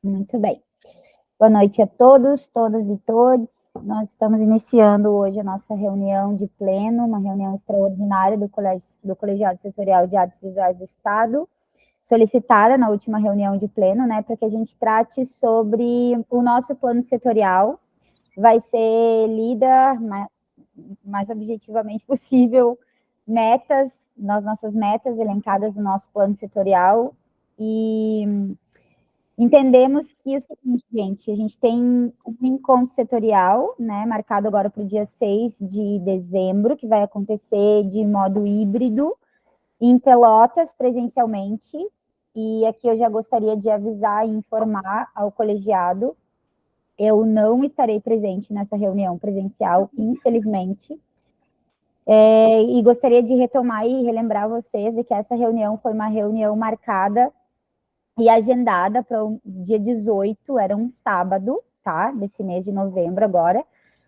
Muito bem. Boa noite a todos, todas e todos. Nós estamos iniciando hoje a nossa reunião de pleno, uma reunião extraordinária do Colegiado Setorial de Artes Visuais do Estado, solicitada na última reunião de pleno, né, para que a gente trate sobre o nosso plano setorial. Vai ser lida mais objetivamente possível nossas metas elencadas no nosso plano setorial, e entendemos que é o seguinte, gente, a gente tem um encontro setorial, né, marcado agora para o dia 6 de dezembro, que vai acontecer de modo híbrido, em Pelotas, presencialmente, e aqui eu já gostaria de avisar e informar ao colegiado, eu não estarei presente nessa reunião presencial, infelizmente, e gostaria de retomar e relembrar vocês de que essa reunião foi uma reunião marcada e agendada para o dia 18, era um sábado, tá? Desse mês de novembro agora.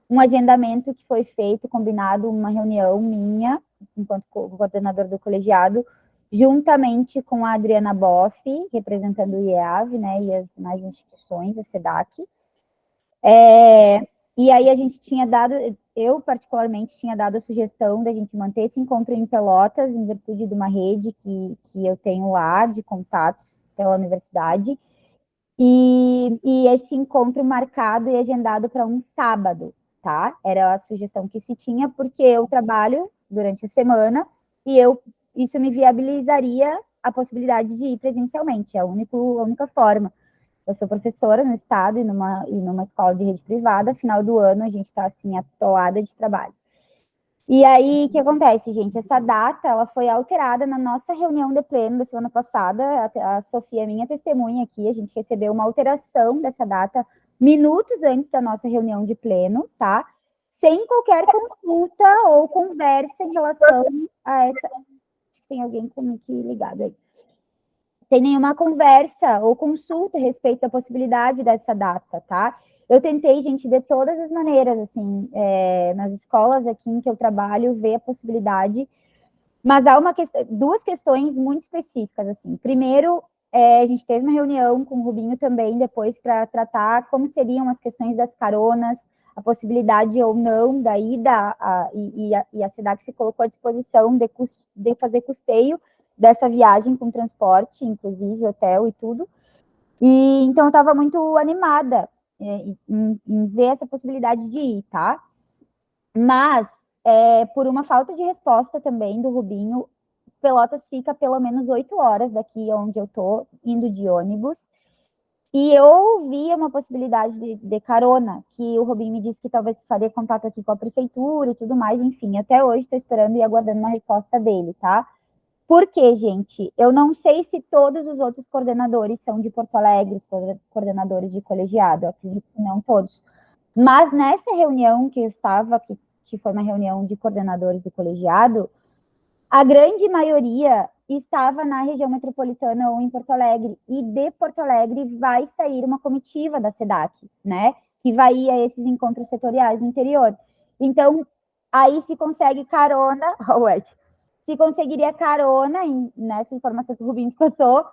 Um agendamento que foi feito, combinado, uma reunião minha, enquanto coordenador do colegiado, juntamente com a Adriana Boff, representando o IEAV, né, e as demais instituições, a SEDAC. E aí a gente tinha dado, eu particularmente tinha dado a sugestão da gente manter esse encontro em Pelotas, em virtude de uma rede que eu tenho lá, de contatos pela universidade, e esse encontro marcado e agendado para um sábado, tá? Era a sugestão que se tinha, porque eu trabalho durante a semana e isso me viabilizaria a possibilidade de ir presencialmente, é a única forma. Eu sou professora no estado e numa escola de rede privada, final do ano a gente está assim, atolada de trabalho. E aí, o que acontece, gente? Essa data, ela foi alterada na nossa reunião de pleno da semana passada, a Sofia, minha testemunha aqui, a gente recebeu uma alteração dessa data minutos antes da nossa reunião de pleno, tá? Sem qualquer consulta ou conversa em relação a essa... Tem alguém comigo aqui ligado aí. Tem nenhuma conversa ou consulta a respeito da possibilidade dessa data, tá? Eu tentei, gente, de todas as maneiras, assim, nas escolas aqui em que eu trabalho, ver a possibilidade, mas há duas questões muito específicas, assim. Primeiro, a gente teve uma reunião com o Rubinho também, depois, para tratar como seriam as questões das caronas, a possibilidade ou não da ida, e a SEDAC se colocou à disposição de fazer custeio dessa viagem com transporte, inclusive hotel e tudo. E então eu estava muito animada em ver essa possibilidade de ir, tá? Mas, por uma falta de resposta também do Rubinho, Pelotas fica pelo menos 8 horas daqui onde eu estou, indo de ônibus. E eu ouvi uma possibilidade de carona, que o Rubinho me disse que talvez faria contato aqui com a prefeitura e tudo mais, enfim, até hoje estou esperando e aguardando uma resposta dele, tá? Por quê, gente? Eu não sei se todos os outros coordenadores são de Porto Alegre, os coordenadores de colegiado, eu acredito que não todos. Mas nessa reunião que eu estava, que foi uma reunião de coordenadores do colegiado, a grande maioria estava na região metropolitana ou em Porto Alegre, e de Porto Alegre vai sair uma comitiva da SEDAC, né, que vai ir a esses encontros setoriais no interior. Então, aí se consegue carona, se conseguiria carona nessa informação que o Rubens passou,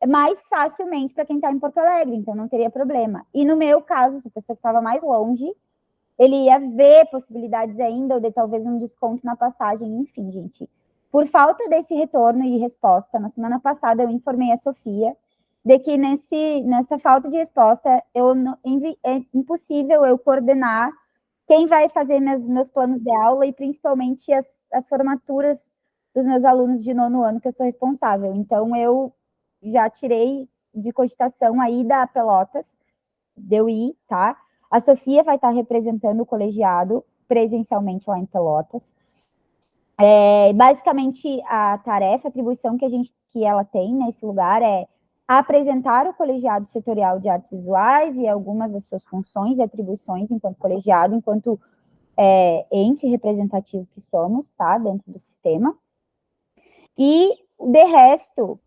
mais facilmente para quem está em Porto Alegre, então não teria problema. E no meu caso, se a pessoa estava mais longe, ele ia ver possibilidades ainda, ou de talvez um desconto na passagem, enfim, gente. Por falta desse retorno e resposta, na semana passada eu informei a Sofia de que nessa falta de resposta é impossível eu coordenar quem vai fazer meus planos de aula e principalmente as formaturas dos meus alunos de 9º ano, que eu sou responsável. Então, eu já tirei de cogitação a ida a Pelotas, de eu ir, tá? A Sofia vai estar representando o colegiado presencialmente lá em Pelotas. Basicamente, a tarefa, a atribuição que ela tem nesse lugar é apresentar o colegiado setorial de artes visuais e algumas das suas funções e atribuições enquanto colegiado, enquanto ente representativo que somos, tá? Dentro do sistema. E, de resto,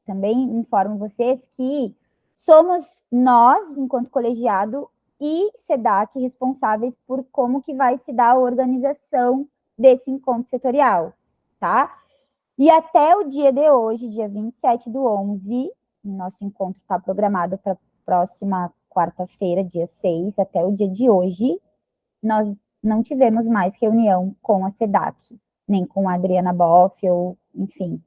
também informo vocês que somos nós, enquanto colegiado, e SEDAC responsáveis por como que vai se dar a organização desse encontro setorial, tá? E até o dia de hoje, dia 27/11, Nosso encontro está programado para a próxima quarta-feira, dia 6, até o dia de hoje. Nós não tivemos mais reunião com a SEDAC, nem com a Adriana Boff, ou, enfim,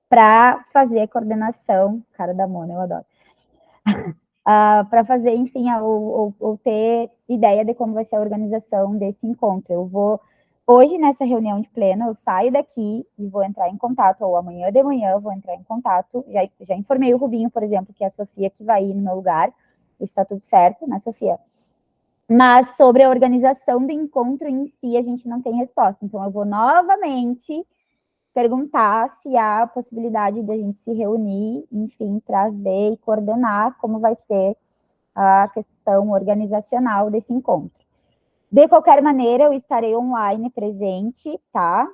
para fazer a coordenação, cara da Mona, eu adoro, para fazer, enfim, ou ter ideia de como vai ser a organização desse encontro. Eu vou, hoje, nessa reunião de pleno, eu saio daqui e vou entrar em contato, ou amanhã de manhã eu vou entrar em contato, já informei o Rubinho, por exemplo, que é a Sofia que vai ir no meu lugar, isso está tudo certo, né, Sofia? Mas sobre a organização do encontro em si, a gente não tem resposta. Então, eu vou novamente perguntar se há a possibilidade de a gente se reunir, enfim, para ver e coordenar como vai ser a questão organizacional desse encontro. De qualquer maneira, eu estarei online presente, tá?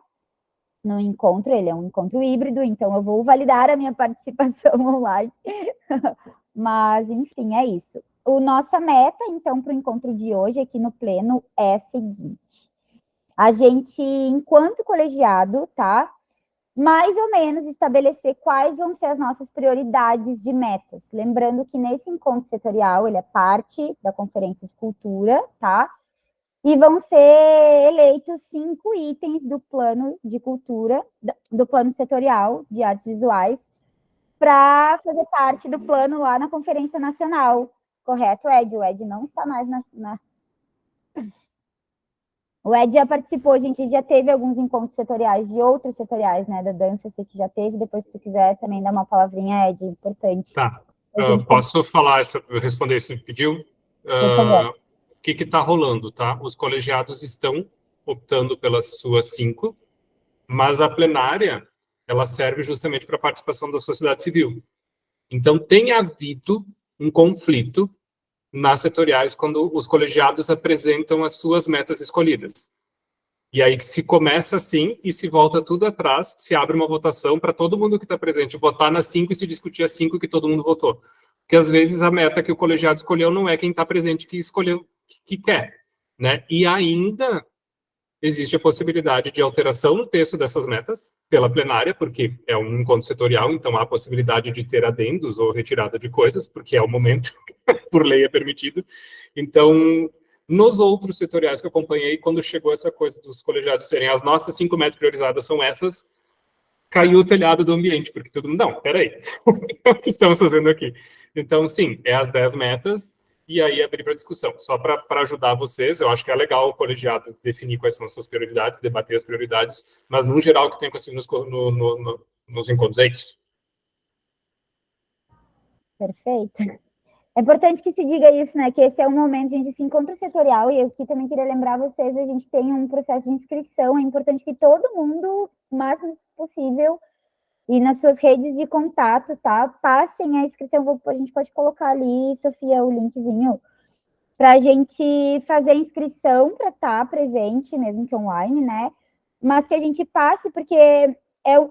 No encontro, ele é um encontro híbrido, então eu vou validar a minha participação online. Mas, enfim, é isso. Nossa meta, então, para o encontro de hoje aqui no Pleno é a seguinte. A gente, enquanto colegiado, tá? Mais ou menos estabelecer quais vão ser as nossas prioridades de metas. Lembrando que nesse encontro setorial, ele é parte da Conferência de Cultura, tá? E vão ser eleitos 5 itens do plano de cultura, do plano setorial de artes visuais, para fazer parte do plano lá na Conferência Nacional. Correto, Ed? O Ed não está mais O Ed já participou, a gente já teve alguns encontros setoriais de outros setoriais, né, da dança, eu sei que já teve, depois se tu quiser também dar uma palavrinha, Ed, importante. Tá, posso falar, responder isso que pediu? Por favor. O que está rolando, tá? Os colegiados estão optando pelas suas 5, mas a plenária, ela serve justamente para a participação da sociedade civil. Então, tem havido um conflito nas setoriais quando os colegiados apresentam as suas metas escolhidas. E aí que se começa assim e se volta tudo atrás, se abre uma votação para todo mundo que está presente votar nas 5 e se discutir as 5 que todo mundo votou. Porque às vezes a meta que o colegiado escolheu não é quem está presente que escolheu, que quer, né? E ainda existe a possibilidade de alteração no texto dessas metas pela plenária, porque é um encontro setorial, então há a possibilidade de ter adendos ou retirada de coisas, porque é o momento, por lei é permitido. Então, nos outros setoriais que eu acompanhei, quando chegou essa coisa dos colegiados serem as nossas 5 metas priorizadas são essas, caiu o telhado do ambiente, porque todo mundo, não, peraí, o que estamos fazendo aqui? Então, sim, é as 10 metas, e aí abrir para discussão. Só para ajudar vocês, eu acho que é legal o colegiado definir quais são as suas prioridades, debater as prioridades, mas, no geral, o que tem acontecido nos encontros é isso. Perfeito. É importante que se diga isso, né? Que esse é o momento, a gente se encontra setorial, e eu aqui também queria lembrar vocês, a gente tem um processo de inscrição, é importante que todo mundo, o máximo possível, e nas suas redes de contato, tá? Passem a inscrição, a gente pode colocar ali, Sofia, o linkzinho, para a gente fazer a inscrição para estar presente, mesmo que online, né? Mas que a gente passe, porque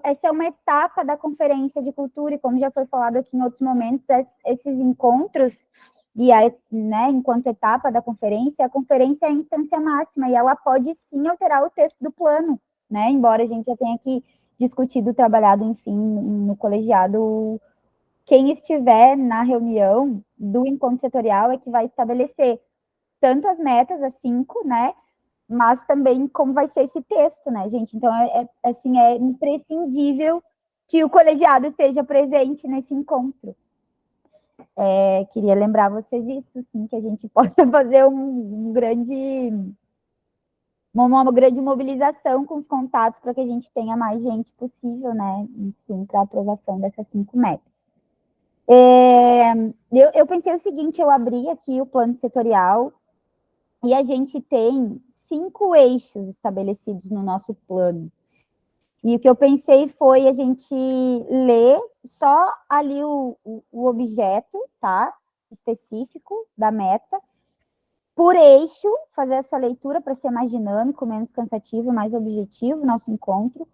essa é uma etapa da Conferência de Cultura, e como já foi falado aqui em outros momentos, esses encontros, e aí, né, enquanto etapa da conferência, a conferência é a instância máxima, e ela pode sim alterar o texto do plano, né? Embora a gente já tenha aqui discutido, trabalhado, enfim, no colegiado, quem estiver na reunião do encontro setorial é que vai estabelecer tanto as metas, as 5, né, mas também como vai ser esse texto, né, gente? Então, assim, é imprescindível que o colegiado esteja presente nesse encontro. Queria lembrar vocês isso, sim, que a gente possa fazer uma grande mobilização com os contatos para que a gente tenha mais gente possível, né, enfim, para a aprovação dessas 5 metas. Eu pensei o seguinte, eu abri aqui o plano setorial e a gente tem 5 eixos estabelecidos no nosso plano. E o que eu pensei foi a gente ler só ali o objeto, tá, específico da meta, por eixo, fazer essa leitura para ser mais dinâmico, menos cansativo, mais objetivo, nosso encontro,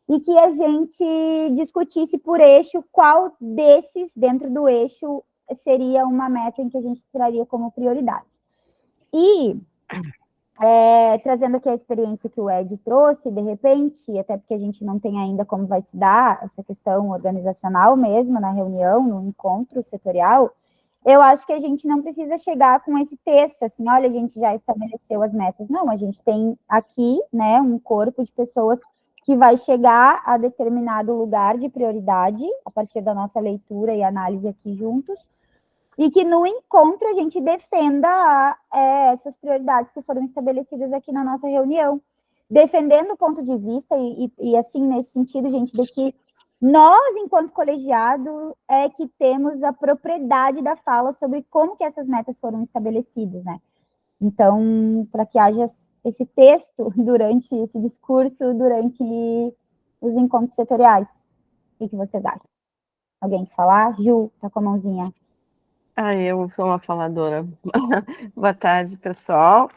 e que a gente discutisse por eixo qual desses, dentro do eixo, seria uma meta em que a gente traria como prioridade. E Trazendo aqui a experiência que o Ed trouxe, de repente, até porque a gente não tem ainda como vai se dar essa questão organizacional mesmo, na reunião, no encontro setorial, eu acho que a gente não precisa chegar com esse texto, assim, olha, a gente já estabeleceu as metas. Não, a gente tem aqui, né, um corpo de pessoas que vai chegar a determinado lugar de prioridade, a partir da nossa leitura e análise aqui juntos, e que no encontro a gente defenda essas prioridades que foram estabelecidas aqui na nossa reunião, defendendo o ponto de vista e assim, nesse sentido, gente, de que nós, enquanto colegiado, é que temos a propriedade da fala sobre como que essas metas foram estabelecidas, né? Então, para que haja esse texto durante esse discurso, durante os encontros setoriais. O que vocês acham? Alguém quer falar? Ju, tá com a mãozinha. Eu sou uma faladora. Boa tarde, pessoal.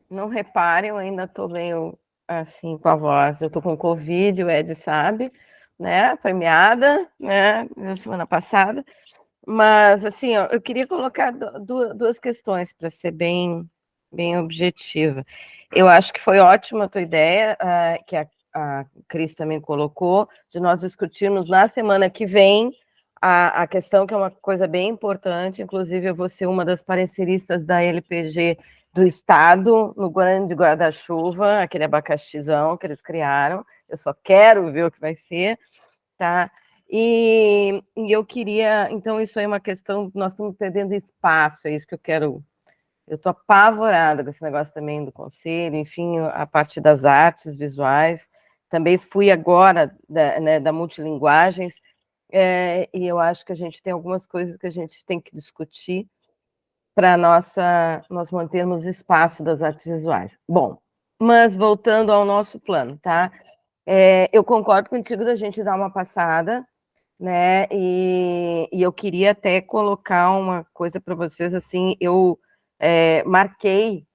Não reparem, eu ainda estou meio assim com a voz. Eu estou com Covid, o Ed sabe, né? Premiada, né? Na semana passada. Mas, assim, ó, eu queria colocar duas questões para ser bem objetiva. Eu acho que foi ótima a tua ideia, que a Cris também colocou, de nós discutirmos na semana que vem a questão, que é uma coisa bem importante. Inclusive, eu vou ser uma das pareceristas da LPG do Estado, no grande guarda-chuva, aquele abacaxizão que eles criaram. Eu só quero ver o que vai ser, tá? E eu queria, então, isso aí é uma questão, nós estamos perdendo espaço, é isso que eu quero. Eu estou apavorada com esse negócio também do conselho, enfim, a parte das artes visuais. Também fui agora da multilinguagens, e eu acho que a gente tem algumas coisas que a gente tem que discutir para nós mantermos espaço das artes visuais. Bom, mas voltando ao nosso plano, tá? Eu concordo contigo da gente dar uma passada, né? E eu queria até colocar uma coisa para vocês, assim, eu marquei,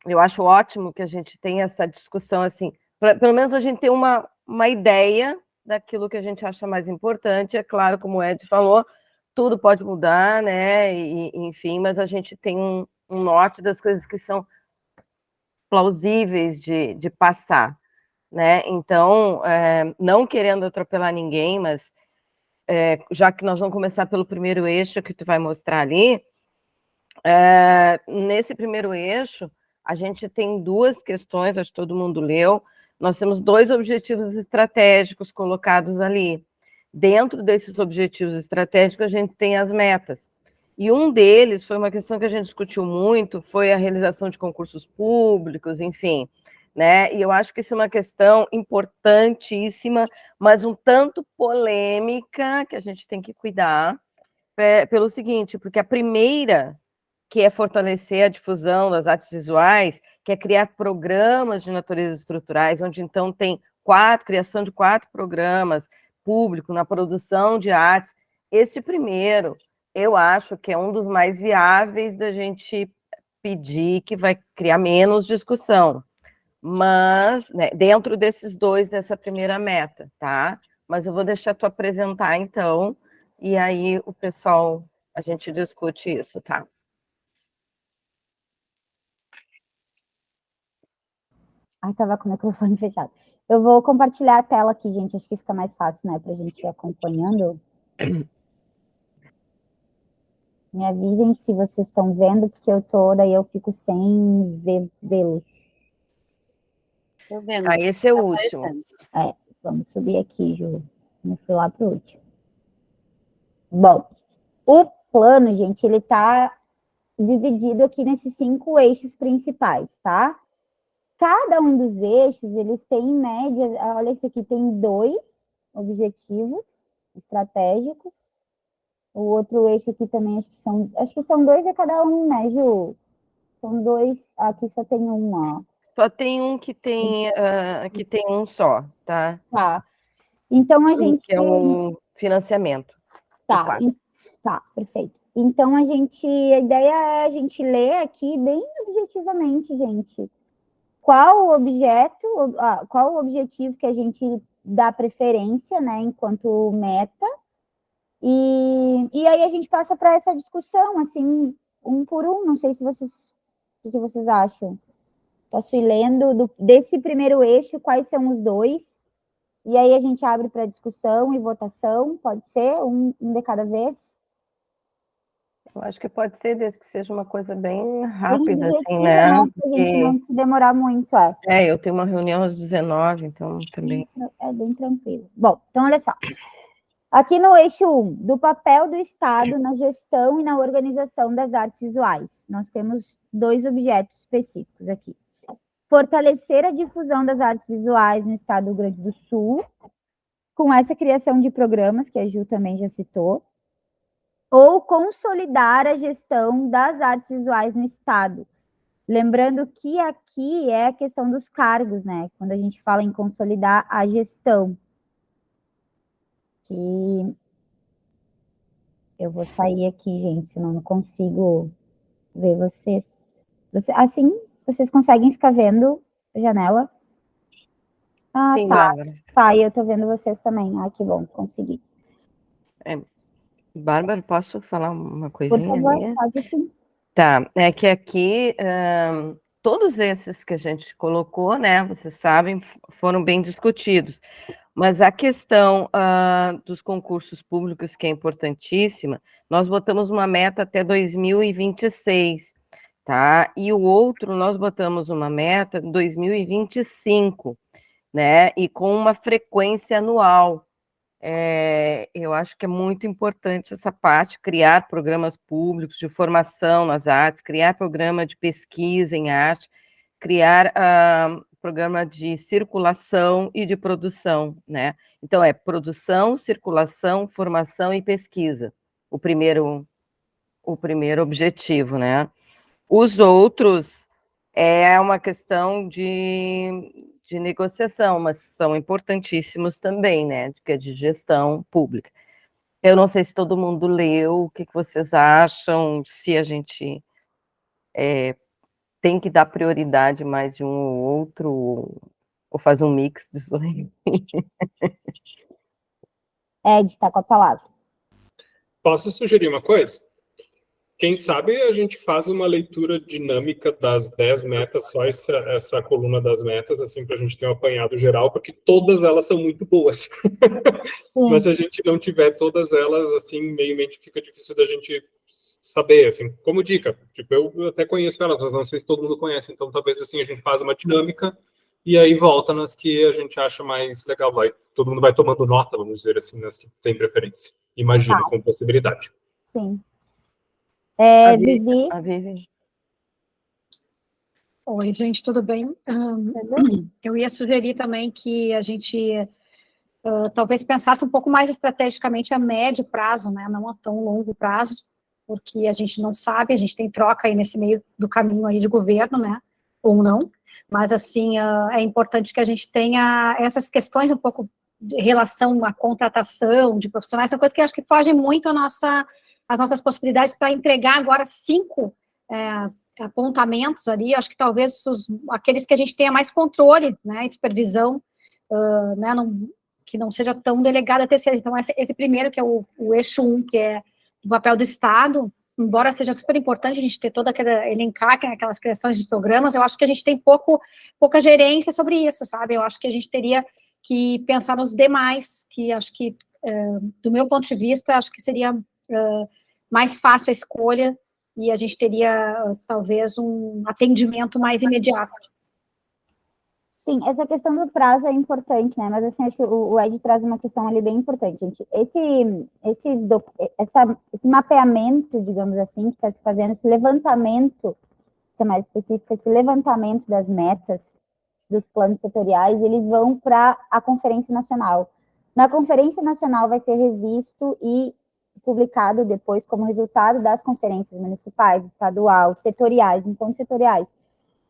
eu acho ótimo que a gente tenha essa discussão, assim, pelo menos a gente ter uma ideia daquilo que a gente acha mais importante. É claro, como o Ed falou, tudo pode mudar, né? Enfim, mas a gente tem um norte das coisas que são plausíveis de passar, né? Então, não querendo atropelar ninguém, mas já que nós vamos começar pelo primeiro eixo que tu vai mostrar ali, nesse primeiro eixo, a gente tem duas questões, acho que todo mundo leu. Nós temos 2 objetivos estratégicos colocados ali. Dentro desses objetivos estratégicos, a gente tem as metas. E um deles foi uma questão que a gente discutiu muito, foi a realização de concursos públicos, enfim, né? E eu acho que isso é uma questão importantíssima, mas um tanto polêmica, que a gente tem que cuidar, pelo seguinte, porque a primeira, que é fortalecer a difusão das artes visuais, que é criar programas de natureza estruturais, onde então tem criação de 4 programas públicos na produção de artes. Este primeiro, eu acho que é um dos mais viáveis da gente pedir, que vai criar menos discussão. Mas, né, dentro desses 2, dessa primeira meta, tá? Mas eu vou deixar tu apresentar, então, e aí o pessoal, a gente discute isso, tá? Ai, tava com o microfone fechado. Eu vou compartilhar a tela aqui, gente. Acho que fica mais fácil, né? Pra gente ir acompanhando. Me avisem se vocês estão vendo, porque daí eu fico sem vê-los. Tô vendo. Esse é o último. Vamos subir aqui, Ju. Vamos lá pro último. Bom, o plano, gente, ele tá dividido aqui nesses 5 eixos principais, tá? Cada um dos eixos, eles têm em média, olha, esse aqui tem 2 objetivos estratégicos. O outro eixo aqui também, acho que são 2 a cada um, né, Ju? São 2, aqui só tem um, ó. Só tem um que tem um só, tá? Tá. Então, a gente... Que é o financiamento. Tá, perfeito. Então, a ideia é a gente ler aqui bem objetivamente, gente. Qual o objetivo que a gente dá preferência, né, enquanto meta, e aí a gente passa para essa discussão, assim, um por um. Não sei se vocês O que vocês acham? Posso ir lendo desse primeiro eixo, quais são os dois? E aí a gente abre para discussão e votação, pode ser? Um de cada vez? Eu acho que pode ser, desde que seja uma coisa bem Bem rápida, assim, objetiva, né? Para a gente não se demorar muito, Eu tenho uma reunião às 19, então também. É bem tranquilo. Bom, então olha só. Aqui no eixo 1, do papel do Estado na gestão e na organização das artes visuais. Nós temos 2 objetos específicos aqui. Fortalecer a difusão das artes visuais no Estado do Rio Grande do Sul, com essa criação de programas, que a Ju também já citou, ou consolidar a gestão das artes visuais no Estado. Lembrando que aqui é a questão dos cargos, né? Quando a gente fala em consolidar a gestão. Que eu vou sair aqui, gente, senão não consigo ver vocês. Assim, vocês conseguem ficar vendo a janela? Ah, Sim, tá. Bárbara. Tá, e eu tô vendo vocês também. Ah, que bom, consegui. Bárbara, posso falar uma Por coisinha favor, minha? pode sim. Tá, é que aqui todos esses que a gente colocou, né, vocês sabem, foram bem discutidos. Mas a questão dos concursos públicos, que é importantíssima, nós botamos uma meta até 2026, tá? E o outro, nós botamos uma meta 2025, né? E com uma frequência anual. Eu acho que é muito importante essa parte, criar programas públicos de formação nas artes, criar programa de pesquisa em arte, criar programa de circulação e de produção, né? Então, é produção, circulação, formação e pesquisa, o primeiro objetivo, né? Os outros é uma questão de negociação, mas são importantíssimos também, né? Que é de gestão pública. Eu não sei se todo mundo leu, o que vocês acham, se a gente tem que dar prioridade mais de um ou outro, ou faz um mix dos dois. Ed, tá com a palavra. Posso sugerir uma coisa? Quem sabe a gente faz uma leitura dinâmica das 10 metas, só essa coluna das metas, assim, para a gente ter um apanhado geral, porque todas elas são muito boas. Mas se a gente não tiver todas elas, assim, meio fica difícil da gente saber, assim, como dica. Tipo, eu até conheço elas, mas não sei se todo mundo conhece, então talvez, assim, a gente faz uma dinâmica e aí volta nas que a gente acha mais legal. Todo mundo vai tomando nota, vamos dizer assim, nas que tem preferência. Imagino, com possibilidade. Sim. Vivi. Vivi. Oi, gente, tudo bem? Eu ia sugerir também que a gente talvez pensasse um pouco mais estrategicamente a médio prazo, né? Não a tão longo prazo, porque a gente não sabe, a gente tem troca aí nesse meio do caminho aí de governo, né? Ou não, mas assim, é importante que a gente tenha essas questões um pouco de relação à contratação de profissionais, são coisas que eu acho que fogem muito às nossas possibilidades para entregar agora 5 apontamentos ali, acho que talvez aqueles que a gente tenha mais controle, né, e supervisão, né, que não seja tão delegada a terceiros. Então, esse primeiro, que é o eixo 1, que é o papel do Estado, embora seja super importante a gente ter toda elencar aquelas criações de programas, eu acho que a gente tem pouca gerência sobre isso, sabe? Eu acho que a gente teria que pensar nos demais, que acho que, do meu ponto de vista, acho que seria mais fácil a escolha e a gente teria, talvez, um atendimento mais imediato. Sim, essa questão do prazo é importante, né? Mas, assim, acho que o Ed traz uma questão ali bem importante, gente. Esse mapeamento, digamos assim, que está se fazendo, esse levantamento, ser mais específico, esse levantamento das metas dos planos setoriais, eles vão para a Conferência Nacional. Na Conferência Nacional vai ser revisto e publicado depois como resultado das conferências municipais, estadual, setoriais, encontros setoriais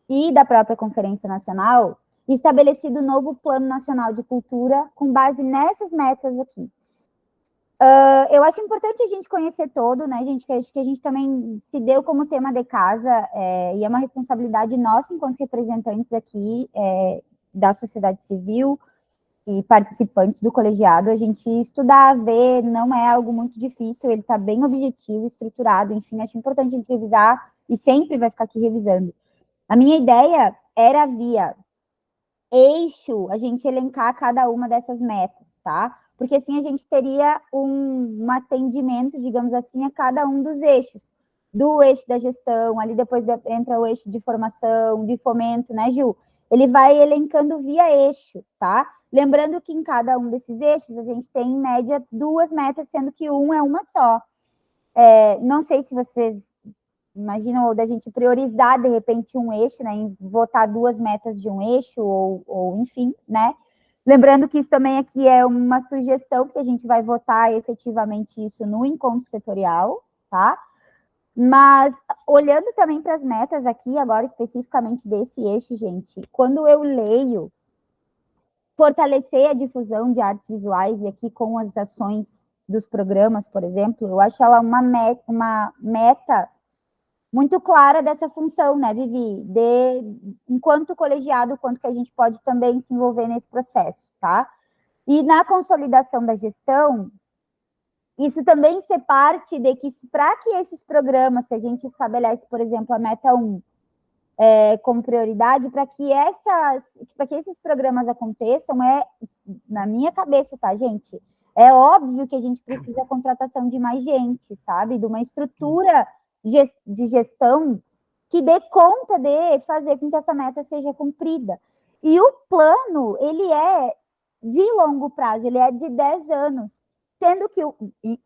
e da própria Conferência Nacional, estabelecido o novo Plano Nacional de Cultura com base nessas metas aqui. Eu acho importante a gente conhecer todo, né, gente, que acho que a gente também se deu como tema de casa, e é uma responsabilidade nossa, enquanto representantes aqui da sociedade civil e participantes do colegiado, a gente estudar, ver, não é algo muito difícil, ele está bem objetivo, estruturado, enfim, acho importante a gente revisar, e sempre vai ficar aqui revisando. A minha ideia era via eixo, a gente elencar cada uma dessas metas, tá? Porque assim a gente teria um atendimento, digamos assim, a cada um dos eixos. Do eixo da gestão, ali depois entra o eixo de formação, de fomento, né, Ju? Ele vai elencando via eixo, tá? Lembrando que em cada um desses eixos a gente tem, em média, 2 metas, sendo que uma é uma só. Não sei se vocês imaginam ou da gente priorizar, de repente, um eixo, né, em votar 2 metas de um eixo, ou enfim, né? Lembrando que isso também aqui é uma sugestão, que a gente vai votar efetivamente isso no encontro setorial, tá? Mas, olhando também para as metas aqui, agora especificamente desse eixo, gente, quando eu leio fortalecer a difusão de artes visuais, e aqui com as ações dos programas, por exemplo, eu acho ela uma meta muito clara dessa função, né, Vivi? Enquanto colegiado, quanto que a gente pode também se envolver nesse processo, tá? E na consolidação da gestão, isso também ser parte de que, para que esses programas, se a gente estabelece, por exemplo, a meta 1 como prioridade, para que esses programas aconteçam, na minha cabeça, tá, gente? É óbvio que a gente precisa da contratação de mais gente, sabe? De uma estrutura de gestão que dê conta de fazer com que essa meta seja cumprida. E o plano, ele é de longo prazo, ele é de 10 anos, sendo que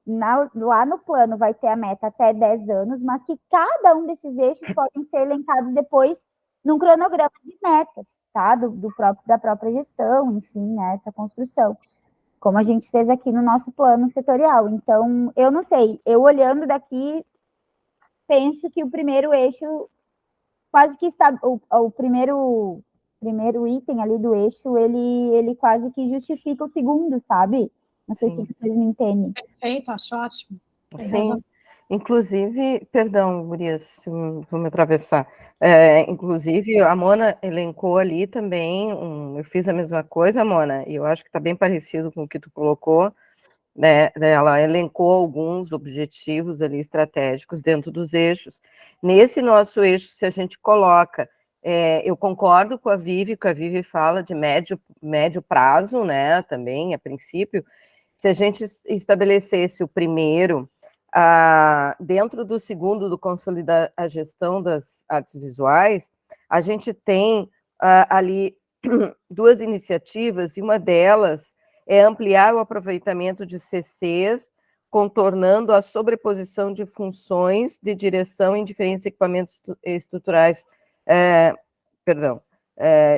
lá no plano vai ter a meta até 10 anos, mas que cada um desses eixos podem ser elencados depois num cronograma de metas, tá? Da própria gestão, enfim, né? Essa construção, como a gente fez aqui no nosso plano setorial. Então, eu não sei, eu olhando daqui, penso que o primeiro eixo, quase que está, o primeiro item ali do eixo, ele quase que justifica o segundo, sabe? Não sei se vocês me entendem. Perfeito, acho ótimo. Sim, inclusive, perdão, Gurias, vou me atravessar. Inclusive, a Mona elencou ali também, eu fiz a mesma coisa, Mona, e eu acho que está bem parecido com o que tu colocou, né? Ela elencou alguns objetivos ali estratégicos dentro dos eixos. Nesse nosso eixo, se a gente coloca, eu concordo com a Vivi, que a Vivi fala de médio prazo, né? Também, a princípio. Se a gente estabelecesse o primeiro, dentro do segundo, do consolidar a gestão das artes visuais, a gente tem ali 2 iniciativas, e uma delas é ampliar o aproveitamento de CCs, contornando a sobreposição de funções de direção em diferentes equipamentos estruturais,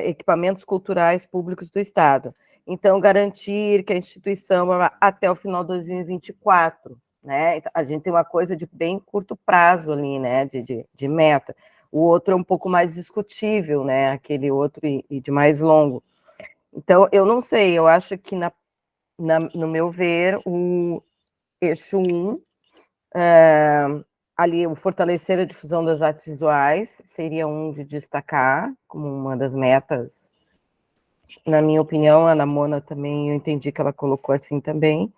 equipamentos culturais públicos do Estado. Então, garantir que a instituição, até o final de 2024, né? A gente tem uma coisa de bem curto prazo ali, né? De meta. O outro é um pouco mais discutível, né? Aquele outro e de mais longo. Então, eu não sei, eu acho que, no meu ver, o eixo 1, ali, o fortalecer a difusão das artes visuais, seria um de destacar, como uma das metas. Na minha opinião, a Ana Mona também, eu entendi que ela colocou assim também.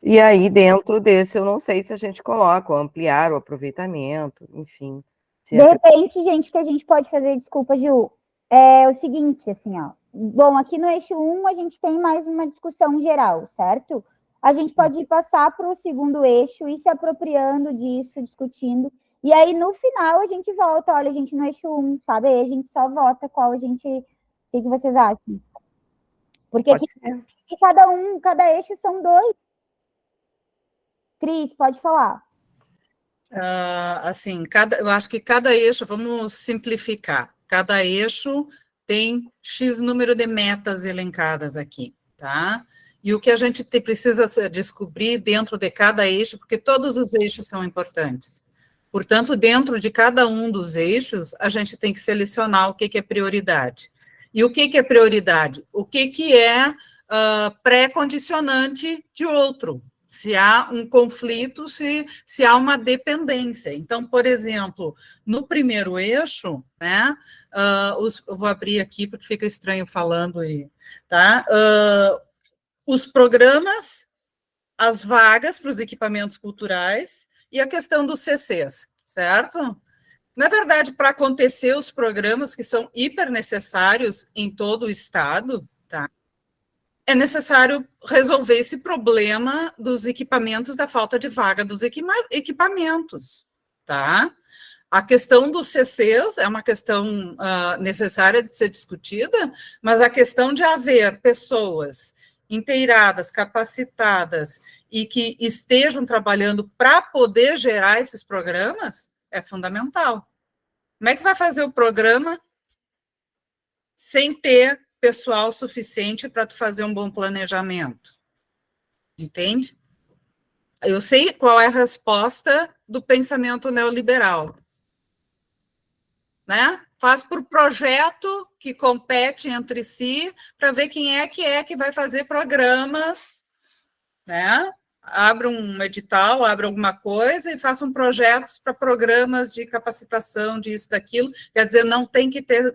E aí, dentro desse, eu não sei se a gente coloca, ou ampliar o aproveitamento, enfim. De repente, gente, o que a gente pode fazer, desculpa, Ju, é o seguinte, assim, ó. Bom, aqui no eixo 1, a gente tem mais uma discussão geral, certo? A gente pode passar para o segundo eixo, ir se apropriando disso, discutindo, e aí, no final, a gente volta, olha, a gente no eixo 1, sabe? Aí a gente só vota qual a gente... O que vocês acham? Porque aqui, cada eixo são 2. Cris, pode falar. Assim, eu acho que cada eixo, vamos simplificar, cada eixo tem X número de metas elencadas aqui, tá? E o que a gente precisa descobrir dentro de cada eixo, porque todos os eixos são importantes. Portanto, dentro de cada um dos eixos, a gente tem que selecionar o que é prioridade. E o que é prioridade? O que é pré-condicionante de outro? Se há um conflito, se há uma dependência. Então, por exemplo, no primeiro eixo, né, eu vou abrir aqui porque fica estranho falando, tá? Os programas, as vagas para os equipamentos culturais e a questão dos CCs, certo? Na verdade, para acontecer os programas que são hiper necessários em todo o estado, tá? É necessário resolver esse problema dos equipamentos, da falta de vaga dos equipamentos, tá? A questão dos CCs é uma questão necessária de ser discutida, mas a questão de haver pessoas inteiradas, capacitadas e que estejam trabalhando para poder gerar esses programas é fundamental. Como é que vai fazer o programa sem ter pessoal suficiente para tu fazer um bom planejamento? Entende? Eu sei qual é a resposta do pensamento neoliberal, né? Faz por projeto que compete entre si para ver quem é que vai fazer programas, né? Abre um edital, abre alguma coisa e façam projetos para programas de capacitação disso, daquilo. Quer dizer, não tem que ter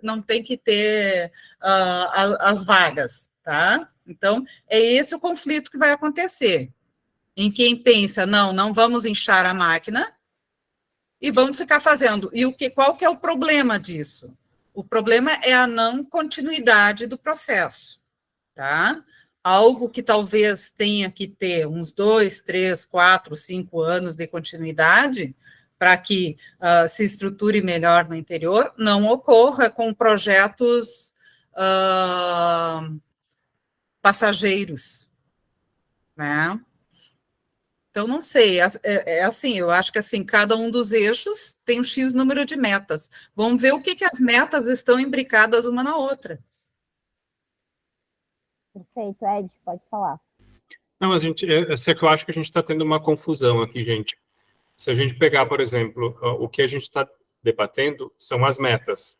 as vagas, tá? Então, é esse o conflito que vai acontecer. Em quem pensa, não vamos inchar a máquina e vamos ficar fazendo. E qual que é o problema disso? O problema é a não continuidade do processo, tá? Algo que talvez tenha que ter uns 2, 3, 4, 5 anos de continuidade para que se estruture melhor no interior, não ocorra com projetos passageiros, né? Então, não sei, é assim, eu acho que assim, cada um dos eixos tem um X número de metas. Vamos ver o que as metas estão imbricadas uma na outra. Perfeito, Ed, pode falar. Não, mas é que eu acho que a gente está tendo uma confusão aqui, gente. Se a gente pegar, por exemplo, o que a gente está debatendo são as metas.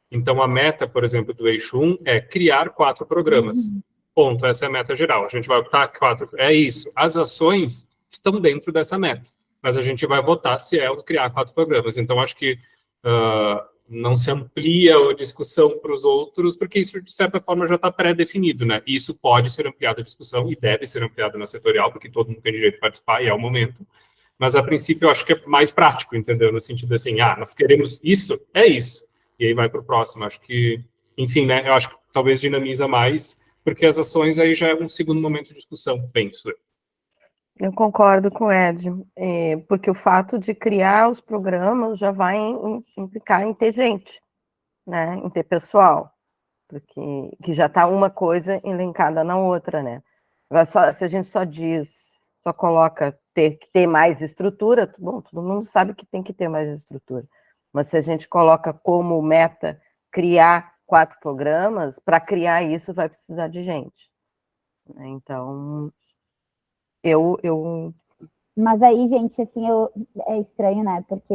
Então, a meta, por exemplo, do eixo 1 é criar 4 programas. Ponto, essa é a meta geral. A gente vai optar 4. É isso. As ações estão dentro dessa meta, mas a gente vai votar se é criar 4 programas. Então, acho que não se amplia a discussão para os outros, porque isso, de certa forma, já está pré-definido, né? E isso pode ser ampliado a discussão e deve ser ampliado na setorial, porque todo mundo tem direito de participar e é o momento. Mas, a princípio, eu acho que é mais prático, entendeu? No sentido assim, nós queremos isso, é isso. E aí vai para o próximo. Acho que, enfim, né? Eu acho que talvez dinamiza mais, porque as ações aí já é um segundo momento de discussão, penso eu. Eu concordo com o Ed, porque o fato de criar os programas já vai implicar em ter gente, né? Em ter pessoal, porque que já está uma coisa elencada na outra, né? Se a gente só coloca ter que ter mais estrutura, bom, todo mundo sabe que tem que ter mais estrutura, mas se a gente coloca como meta criar 4 programas, para criar isso vai precisar de gente, né? Então, Mas aí, gente, assim, é estranho, né? Porque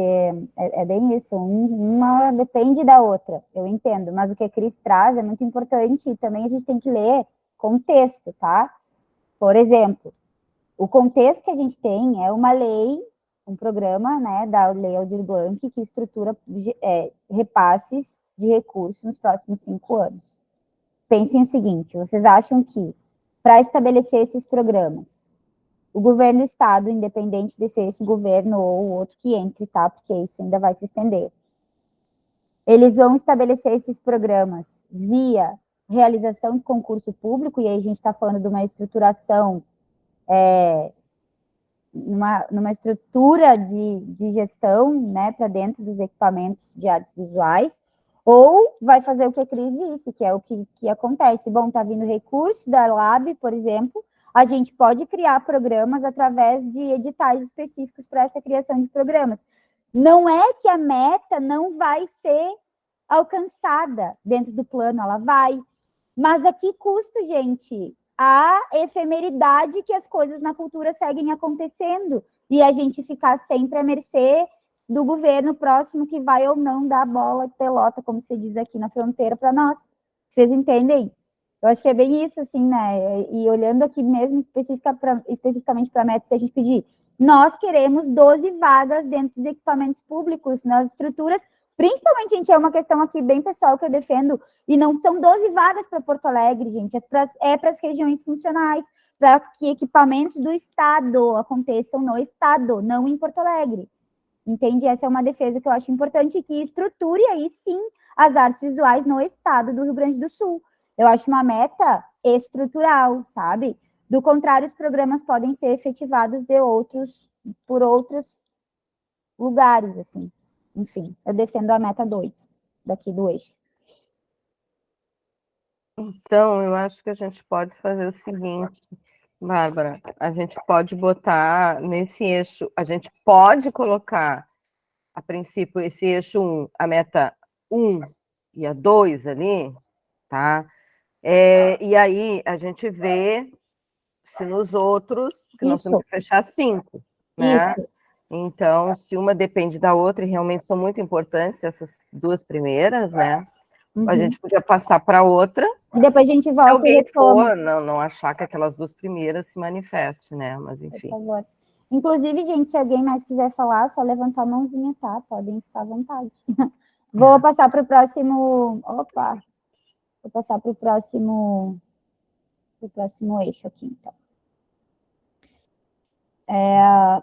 é bem isso, uma depende da outra, eu entendo, mas o que a Cris traz é muito importante e também a gente tem que ler contexto, tá? Por exemplo, o contexto que a gente tem é uma lei, um programa, né, da Lei Aldir Blanc, que estrutura repasses de recursos nos próximos 5 anos. Pensem o seguinte, vocês acham que, para estabelecer esses programas, o governo do estado, independente de ser esse governo ou outro que entre, tá? Porque isso ainda vai se estender. Eles vão estabelecer esses programas via realização de concurso público, e aí a gente está falando de uma estruturação, numa estrutura de gestão, né, para dentro dos equipamentos de artes visuais, ou vai fazer o que a Cris disse, que é o que acontece. Bom, está vindo recurso da LAB, por exemplo, a gente pode criar programas através de editais específicos para essa criação de programas. Não é que a meta não vai ser alcançada dentro do plano, ela vai. Mas a que custo, gente? A efemeridade que as coisas na cultura seguem acontecendo e a gente ficar sempre à mercê do governo próximo que vai ou não dar bola de pelota, como se diz aqui na fronteira, para nós. Vocês entendem? Eu acho que é bem isso, assim, né? E olhando aqui mesmo especificamente para a meta, se a gente pedir, nós queremos 12 vagas dentro dos equipamentos públicos, nas estruturas, principalmente, gente, é uma questão aqui bem pessoal que eu defendo, e não são 12 vagas para Porto Alegre, gente, é para as regiões funcionais, para que equipamentos do Estado aconteçam no Estado, não em Porto Alegre. entende? Essa é uma defesa que eu acho importante, que estruture aí, sim, as artes visuais no estado do Rio Grande do Sul. Eu acho uma meta estrutural, sabe? Do contrário, os programas podem ser efetivados por outros lugares, assim. Enfim, eu defendo a meta 2 daqui do eixo. Então, eu acho que a gente pode fazer o seguinte, Bárbara, a gente pode botar nesse eixo, a gente pode colocar, a princípio, esse eixo 1, a meta 1 e a 2 ali, tá? E aí a gente vê se nos outros, que nós temos que fechar 5, né? Isso. Então, se uma depende da outra, e realmente são muito importantes essas 2 primeiras, né? A gente podia passar para outra. E depois a gente Se volta alguém e retoma. for, não achar que aquelas 2 primeiras se manifestem, né? Mas enfim. Por favor. Inclusive, gente, se alguém mais quiser falar, só levantar a mãozinha, tá? Podem ficar à vontade. Vou passar para o próximo. Opa! Vou passar para o próximo eixo aqui, então.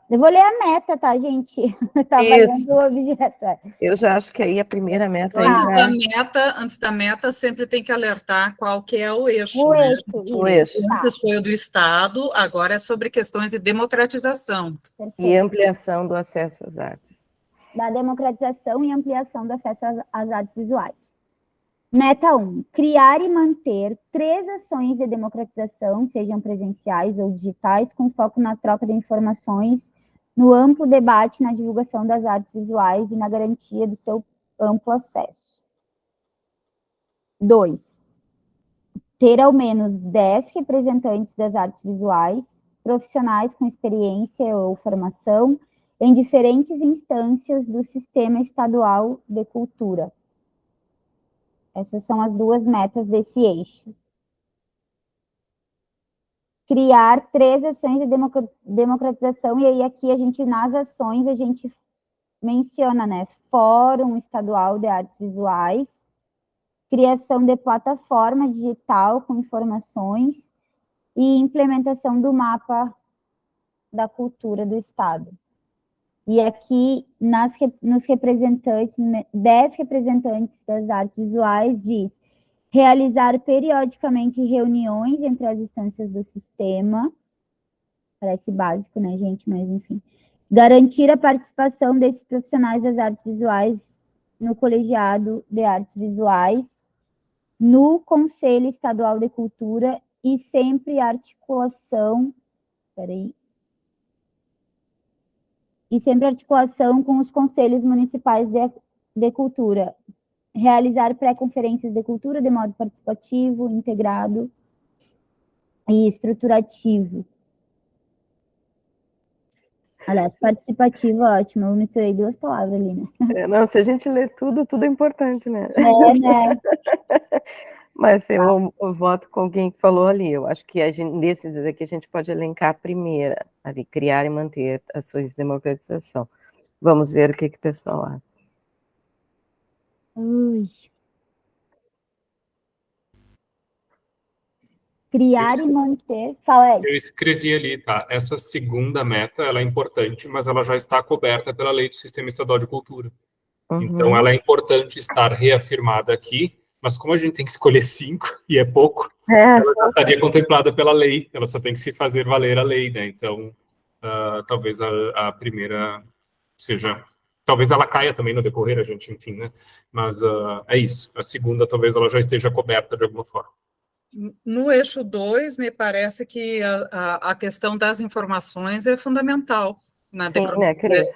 Eu vou ler a meta, tá, gente? Tá valendo o objeto. Eu já acho que aí a primeira meta... Antes da meta, sempre tem que alertar qual que é o eixo. O né? eixo. O eixo. Antes foi o do Estado, agora é sobre questões de democratização. Perfeito. E ampliação do acesso às artes. Da democratização e ampliação do acesso às artes visuais. Meta 1. Criar e manter 3 ações de democratização, sejam presenciais ou digitais, com foco na troca de informações, no amplo debate na divulgação das artes visuais e na garantia do seu amplo acesso. 2. Ter ao menos 10 representantes das artes visuais, profissionais com experiência ou formação, em diferentes instâncias do Sistema Estadual de Cultura. Essas são as 2 metas desse eixo. Criar 3 ações de democratização, e aí aqui a gente, nas ações, a gente menciona, né? Fórum Estadual de Artes Visuais, criação de plataforma digital com informações e implementação do mapa da cultura do Estado. E aqui, nos representantes, 10 representantes das artes visuais, diz realizar periodicamente reuniões entre as instâncias do sistema, parece básico, né, gente, mas enfim, garantir a participação desses profissionais das artes visuais no colegiado de artes visuais, no Conselho Estadual de Cultura e sempre articulação, com os conselhos municipais de cultura. Realizar pré-conferências de cultura de modo participativo, integrado e estruturativo. Aliás, participativo, ótimo. Eu misturei 2 palavras ali, né? Não, se a gente ler tudo, tudo é importante, né? Né? Mas eu voto com quem falou ali. Eu acho que nesses aqui a gente pode elencar a primeira, ali, criar e manter ações de democratização. Vamos ver o que o pessoal acha. Criar e manter... Fala aí. Eu escrevi ali, tá? Essa segunda meta, ela é importante, mas ela já está coberta pela Lei do Sistema Estadual de Cultura. Então, ela é importante estar reafirmada aqui, mas como a gente tem que escolher 5, e é pouco, ela já estaria contemplada pela lei, ela só tem que se fazer valer a lei, né? Então, talvez a primeira seja... Talvez ela caia também no decorrer, a gente, enfim, né? Mas é isso. A segunda, talvez ela já esteja coberta de alguma forma. No eixo 2, me parece que a questão das informações é fundamental na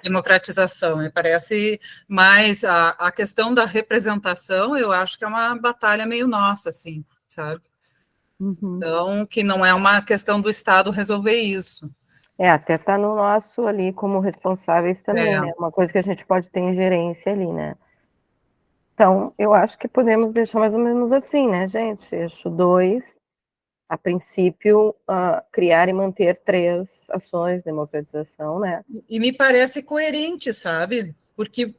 democratização. Me parece mais a questão da representação, eu acho que é uma batalha meio nossa, assim, sabe? Então, que não é uma questão do Estado resolver isso. Até está no nosso ali como responsáveis também, né? Uma coisa que a gente pode ter ingerência ali, né? Então, eu acho que podemos deixar mais ou menos assim, né, gente? Eixo 2, a princípio, criar e manter 3 ações de democratização, né? E me parece coerente, sabe? Porque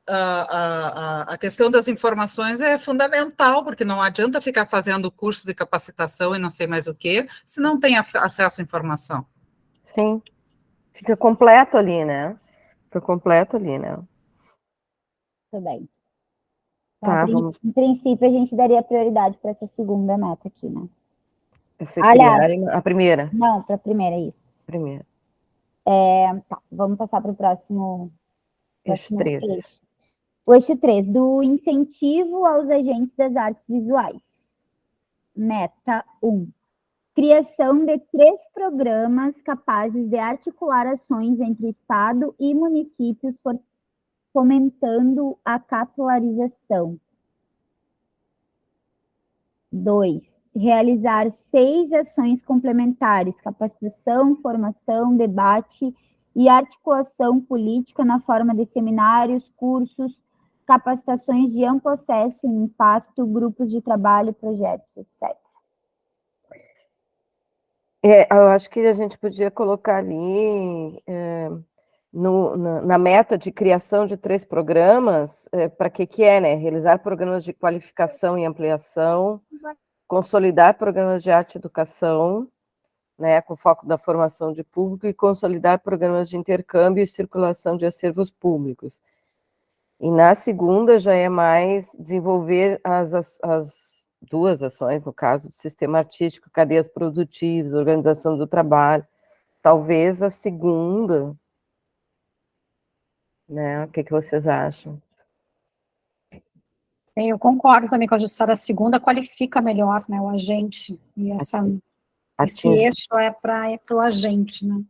a questão das informações é fundamental, porque não adianta ficar fazendo curso de capacitação e não sei mais o quê, se não tem acesso à informação. Sim, fica completo ali, né? Fica completo ali, né? Tudo bem. Tá, Então, vamos. em princípio, a gente daria prioridade para essa segunda meta aqui, né? Se Aliás, criarem a primeira. não, para a primeira, isso. Primeira. Tá, vamos passar para o próximo Eixo 3. eixo. O eixo 3, do incentivo aos agentes das artes visuais. Meta 1. Criação de 3 programas capazes de articular ações entre Estado e municípios, fomentando a capilarização. 2. Realizar 6 ações complementares: capacitação, formação, debate e articulação política na forma de seminários, cursos, capacitações de amplo acesso e impacto, grupos de trabalho, projetos, etc. Eu acho que a gente podia colocar ali na meta de criação de 3 programas, para que é, né? Realizar programas de qualificação e ampliação, consolidar programas de arte e educação, né, com foco na formação de público, e consolidar programas de intercâmbio e circulação de acervos públicos. E na segunda já é mais desenvolver as 2 ações, no caso do sistema artístico, cadeias produtivas, organização do trabalho. Talvez a segunda, né? O que vocês acham? Eu concordo também com a Jussara. A segunda qualifica melhor, né, o agente. E esse eixo é para o agente, né?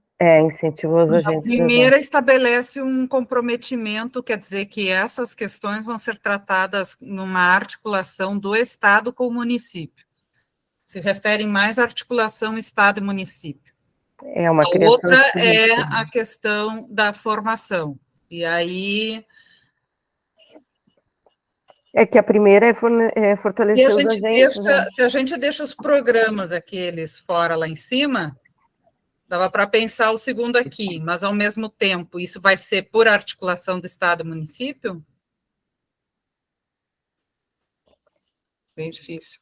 Incentivou os agentes. A primeira estabelece um comprometimento, quer dizer que essas questões vão ser tratadas numa articulação do Estado com o município. Se refere mais à articulação Estado e município. Uma a outra é a questão da formação. E aí... que a primeira é fortalecer os agentes. Se a gente deixa os programas aqueles fora lá em cima, dava para pensar o segundo aqui, mas ao mesmo tempo, isso vai ser por articulação do Estado e município? Bem difícil.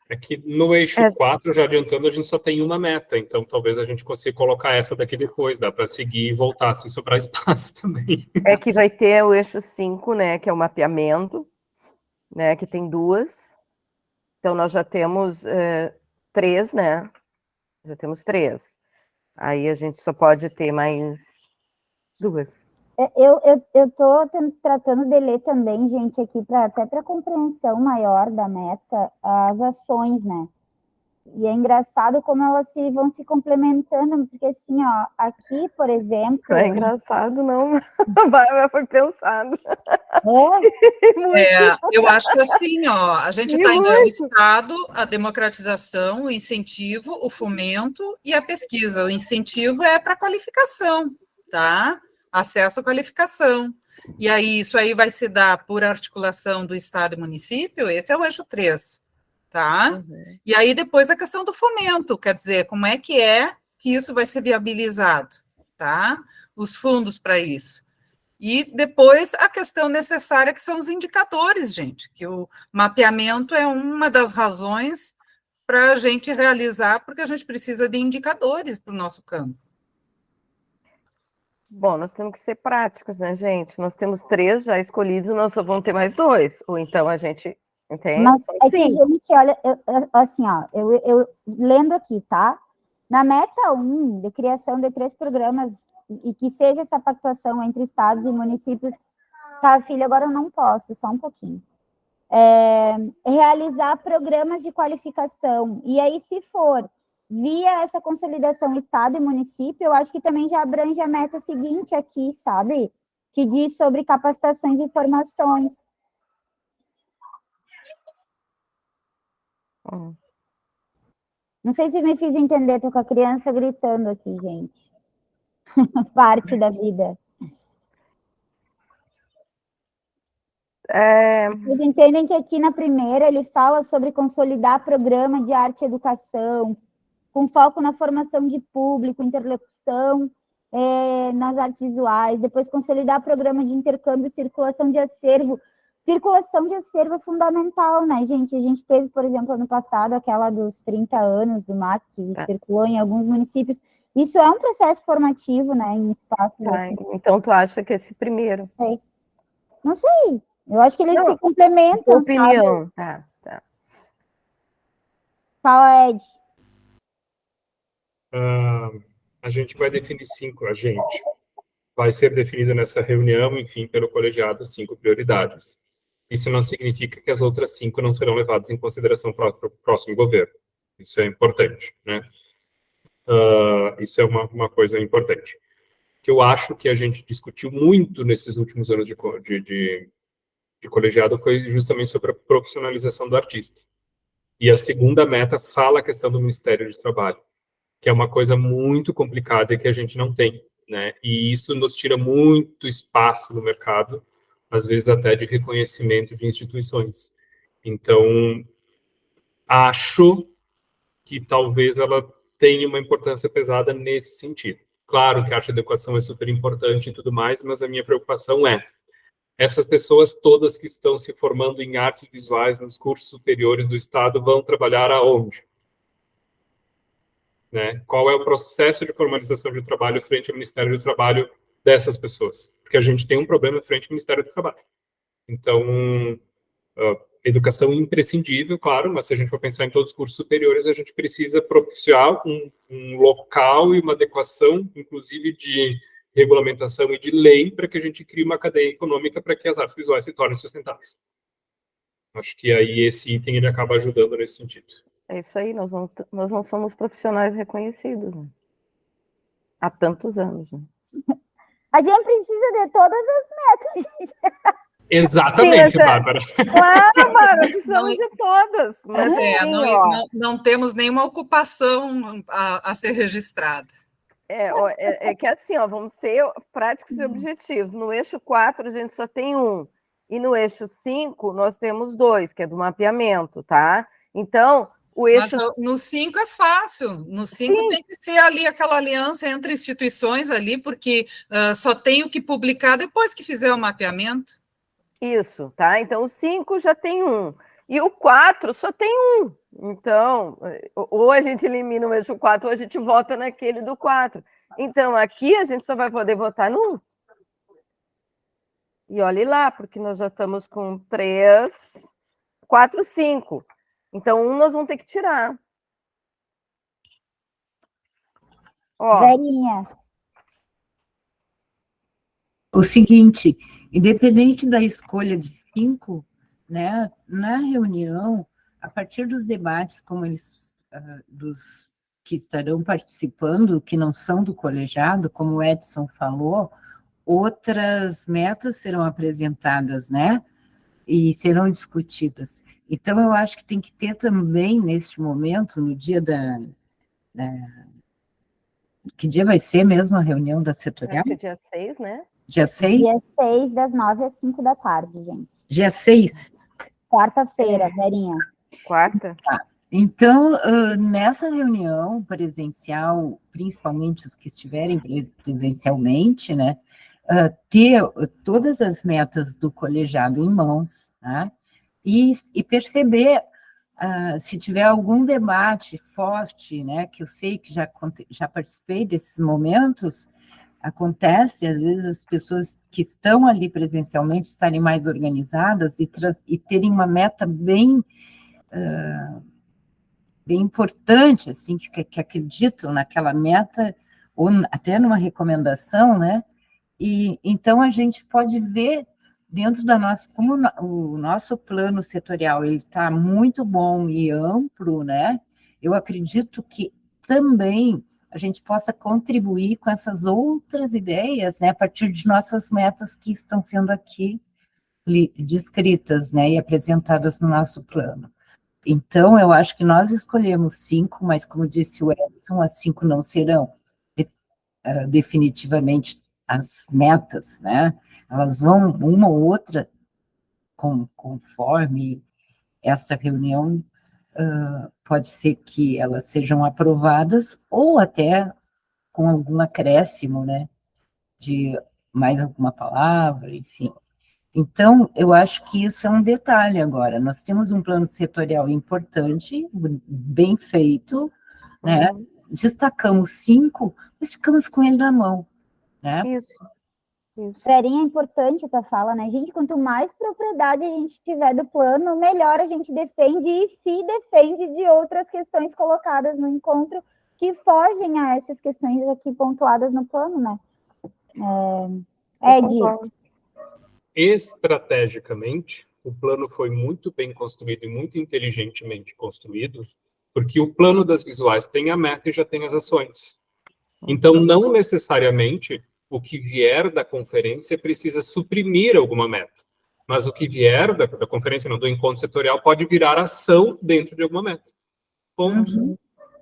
É que no eixo 4, já adiantando, a gente só tem uma meta, então talvez a gente consiga colocar essa daqui depois, dá para seguir e voltar se sobrar espaço também. Que vai ter o eixo 5, né, que é o mapeamento, né, que tem 2. Então, nós já temos 3, né? Já temos 3. Aí a gente só pode ter mais 2. Eu estou tratando de ler também, gente, aqui, até para compreensão maior da meta, as ações, né? E é engraçado como elas vão se complementando, porque assim, ó, aqui, por exemplo... Não é engraçado, não. Foi pensado. Eu acho que assim, ó, a gente está indo ao Estado, a democratização, o incentivo, o fomento e a pesquisa. O incentivo é para qualificação, tá? Acesso à qualificação. E aí, isso aí vai se dar por articulação do Estado e município, esse é o eixo 3, tá? Uhum. E aí, depois, a questão do fomento, quer dizer, como é que isso vai ser viabilizado, tá? Os fundos para isso. E depois, a questão necessária, que são os indicadores, gente, que o mapeamento é uma das razões para a gente realizar, porque a gente precisa de indicadores para o nosso campo. Bom, nós temos que ser práticos, né, gente? Nós temos 3 já escolhidos, nós só vamos ter mais 2. Ou então a gente entende? Mas é que, gente, olha, assim, ó, eu lendo aqui, tá? Na meta 1, de criação de 3 programas, e que seja essa pactuação entre estados e municípios, tá, filha, agora eu não posso, só um pouquinho. Realizar programas de qualificação, e aí, se for via essa consolidação Estado e município, eu acho que também já abrange a meta seguinte aqui, sabe? Que diz sobre capacitações e formações. Não sei se me fiz entender, tô com a criança gritando aqui, gente. Parte da vida. Vocês entendem que aqui na primeira ele fala sobre consolidar programa de arte e educação, com foco na formação de público, interlocução nas artes visuais, depois consolidar programa de intercâmbio, circulação de acervo. Circulação de acervo é fundamental, né, gente? A gente teve, por exemplo, ano passado, aquela dos 30 anos do MAC, que circulou em alguns municípios. Isso é um processo formativo, né, em espaços Tá, assim. então tu acha que esse primeiro? Não sei, eu acho que eles Não, se complementam, Tua sabe? opinião, tá. Fala, Ed. A gente vai definir 5, a gente. Vai ser definida nessa reunião, enfim, pelo colegiado, 5 prioridades. Isso não significa que as outras 5 não serão levadas em consideração para o próximo governo. Isso é importante, né? Isso é uma coisa importante. Que eu acho que a gente discutiu muito nesses últimos anos de colegiado foi justamente sobre a profissionalização do artista. E a segunda meta fala a questão do Ministério do Trabalho, que é uma coisa muito complicada e que a gente não tem, né? E isso nos tira muito espaço no mercado, às vezes até de reconhecimento de instituições. Então, acho que talvez ela tenha uma importância pesada nesse sentido. Claro que a arte e adequação é super importante e tudo mais, mas a minha preocupação é essas pessoas todas que estão se formando em artes visuais nos cursos superiores do Estado vão trabalhar aonde? Né? Qual é o processo de formalização de trabalho frente ao Ministério do Trabalho dessas pessoas? Porque a gente tem um problema frente ao Ministério do Trabalho. Então, educação imprescindível, claro, mas se a gente for pensar em todos os cursos superiores, a gente precisa propiciar um local e uma adequação, inclusive de regulamentação e de lei, para que a gente crie uma cadeia econômica para que as artes visuais se tornem sustentáveis. Acho que aí esse item ele acaba ajudando nesse sentido. É isso aí, nós não somos profissionais reconhecidos, né? Há tantos anos, né? A gente precisa de todas as metas. Exatamente, Sim, Bárbara. Claro, Bárbara, precisamos de todas. Mas não temos nenhuma ocupação a ser registrada. É que assim, ó, vamos ser práticos e objetivos. No eixo 4, a gente só tem um. E no eixo 5, nós temos 2, que é do mapeamento, tá? Então, o eixo... Mas no 5 é fácil. No 5 tem que ser ali aquela aliança entre instituições ali, porque só tem o que publicar depois que fizer o mapeamento. Isso, tá? Então, o 5 já tem um. E o 4 só tem um. Então, ou a gente elimina o eixo 4, ou a gente vota naquele do 4. Então, aqui a gente só vai poder votar no 1. E olhe lá, porque nós já estamos com 3, 4, 5. Então, 1 nós vamos ter que tirar. Ó. Verinha. O seguinte, independente da escolha de 5, né, na reunião, a partir dos debates, como eles, dos que estarão participando, que não são do colegiado, como o Edson falou, outras metas serão apresentadas, né, e serão discutidas. Então, eu acho que tem que ter também, neste momento, no dia que dia vai ser mesmo a reunião da setorial? Acho que é dia 6, né? Dia 6? Dia 6, das 9 às 5 da tarde, gente. Dia 6? Quarta-feira, Verinha. Quarta? Tá. Então, nessa reunião presencial, principalmente os que estiverem presencialmente, né, ter todas as metas do colegiado em mãos, né, e perceber se tiver algum debate forte, né, que eu sei que já participei desses momentos, acontece, às vezes as pessoas que estão ali presencialmente estarem mais organizadas e terem uma meta bem importante, assim, que acreditam naquela meta, ou até numa recomendação, né? E então a gente pode ver dentro da nossa, como o nosso plano setorial ele está muito bom e amplo, né? Eu acredito que também a gente possa contribuir com essas outras ideias, né? A partir de nossas metas que estão sendo aqui descritas, né? E apresentadas no nosso plano. Então, eu acho que nós escolhemos 5, mas como disse o Edson, as 5 não serão definitivamente as metas, né? Elas vão, uma ou outra, conforme essa reunião, pode ser que elas sejam aprovadas, ou até com algum acréscimo, né? De mais alguma palavra, enfim. Então, eu acho que isso é um detalhe agora. Nós temos um plano setorial importante, bem feito, né? destacamos 5, mas ficamos com ele na mão, né? Isso. Verinha, é importante a tua fala, né? Gente, quanto mais propriedade a gente tiver do plano, melhor a gente defende e se defende de outras questões colocadas no encontro que fogem a essas questões aqui pontuadas no plano, né? Ed, Estrategicamente, o plano foi muito bem construído e muito inteligentemente construído, porque o plano das visuais tem a meta e já tem as ações. Então, não necessariamente o que vier da conferência precisa suprimir alguma meta, mas o que vier da conferência, não, do encontro setorial, pode virar ação dentro de alguma meta. Ponto.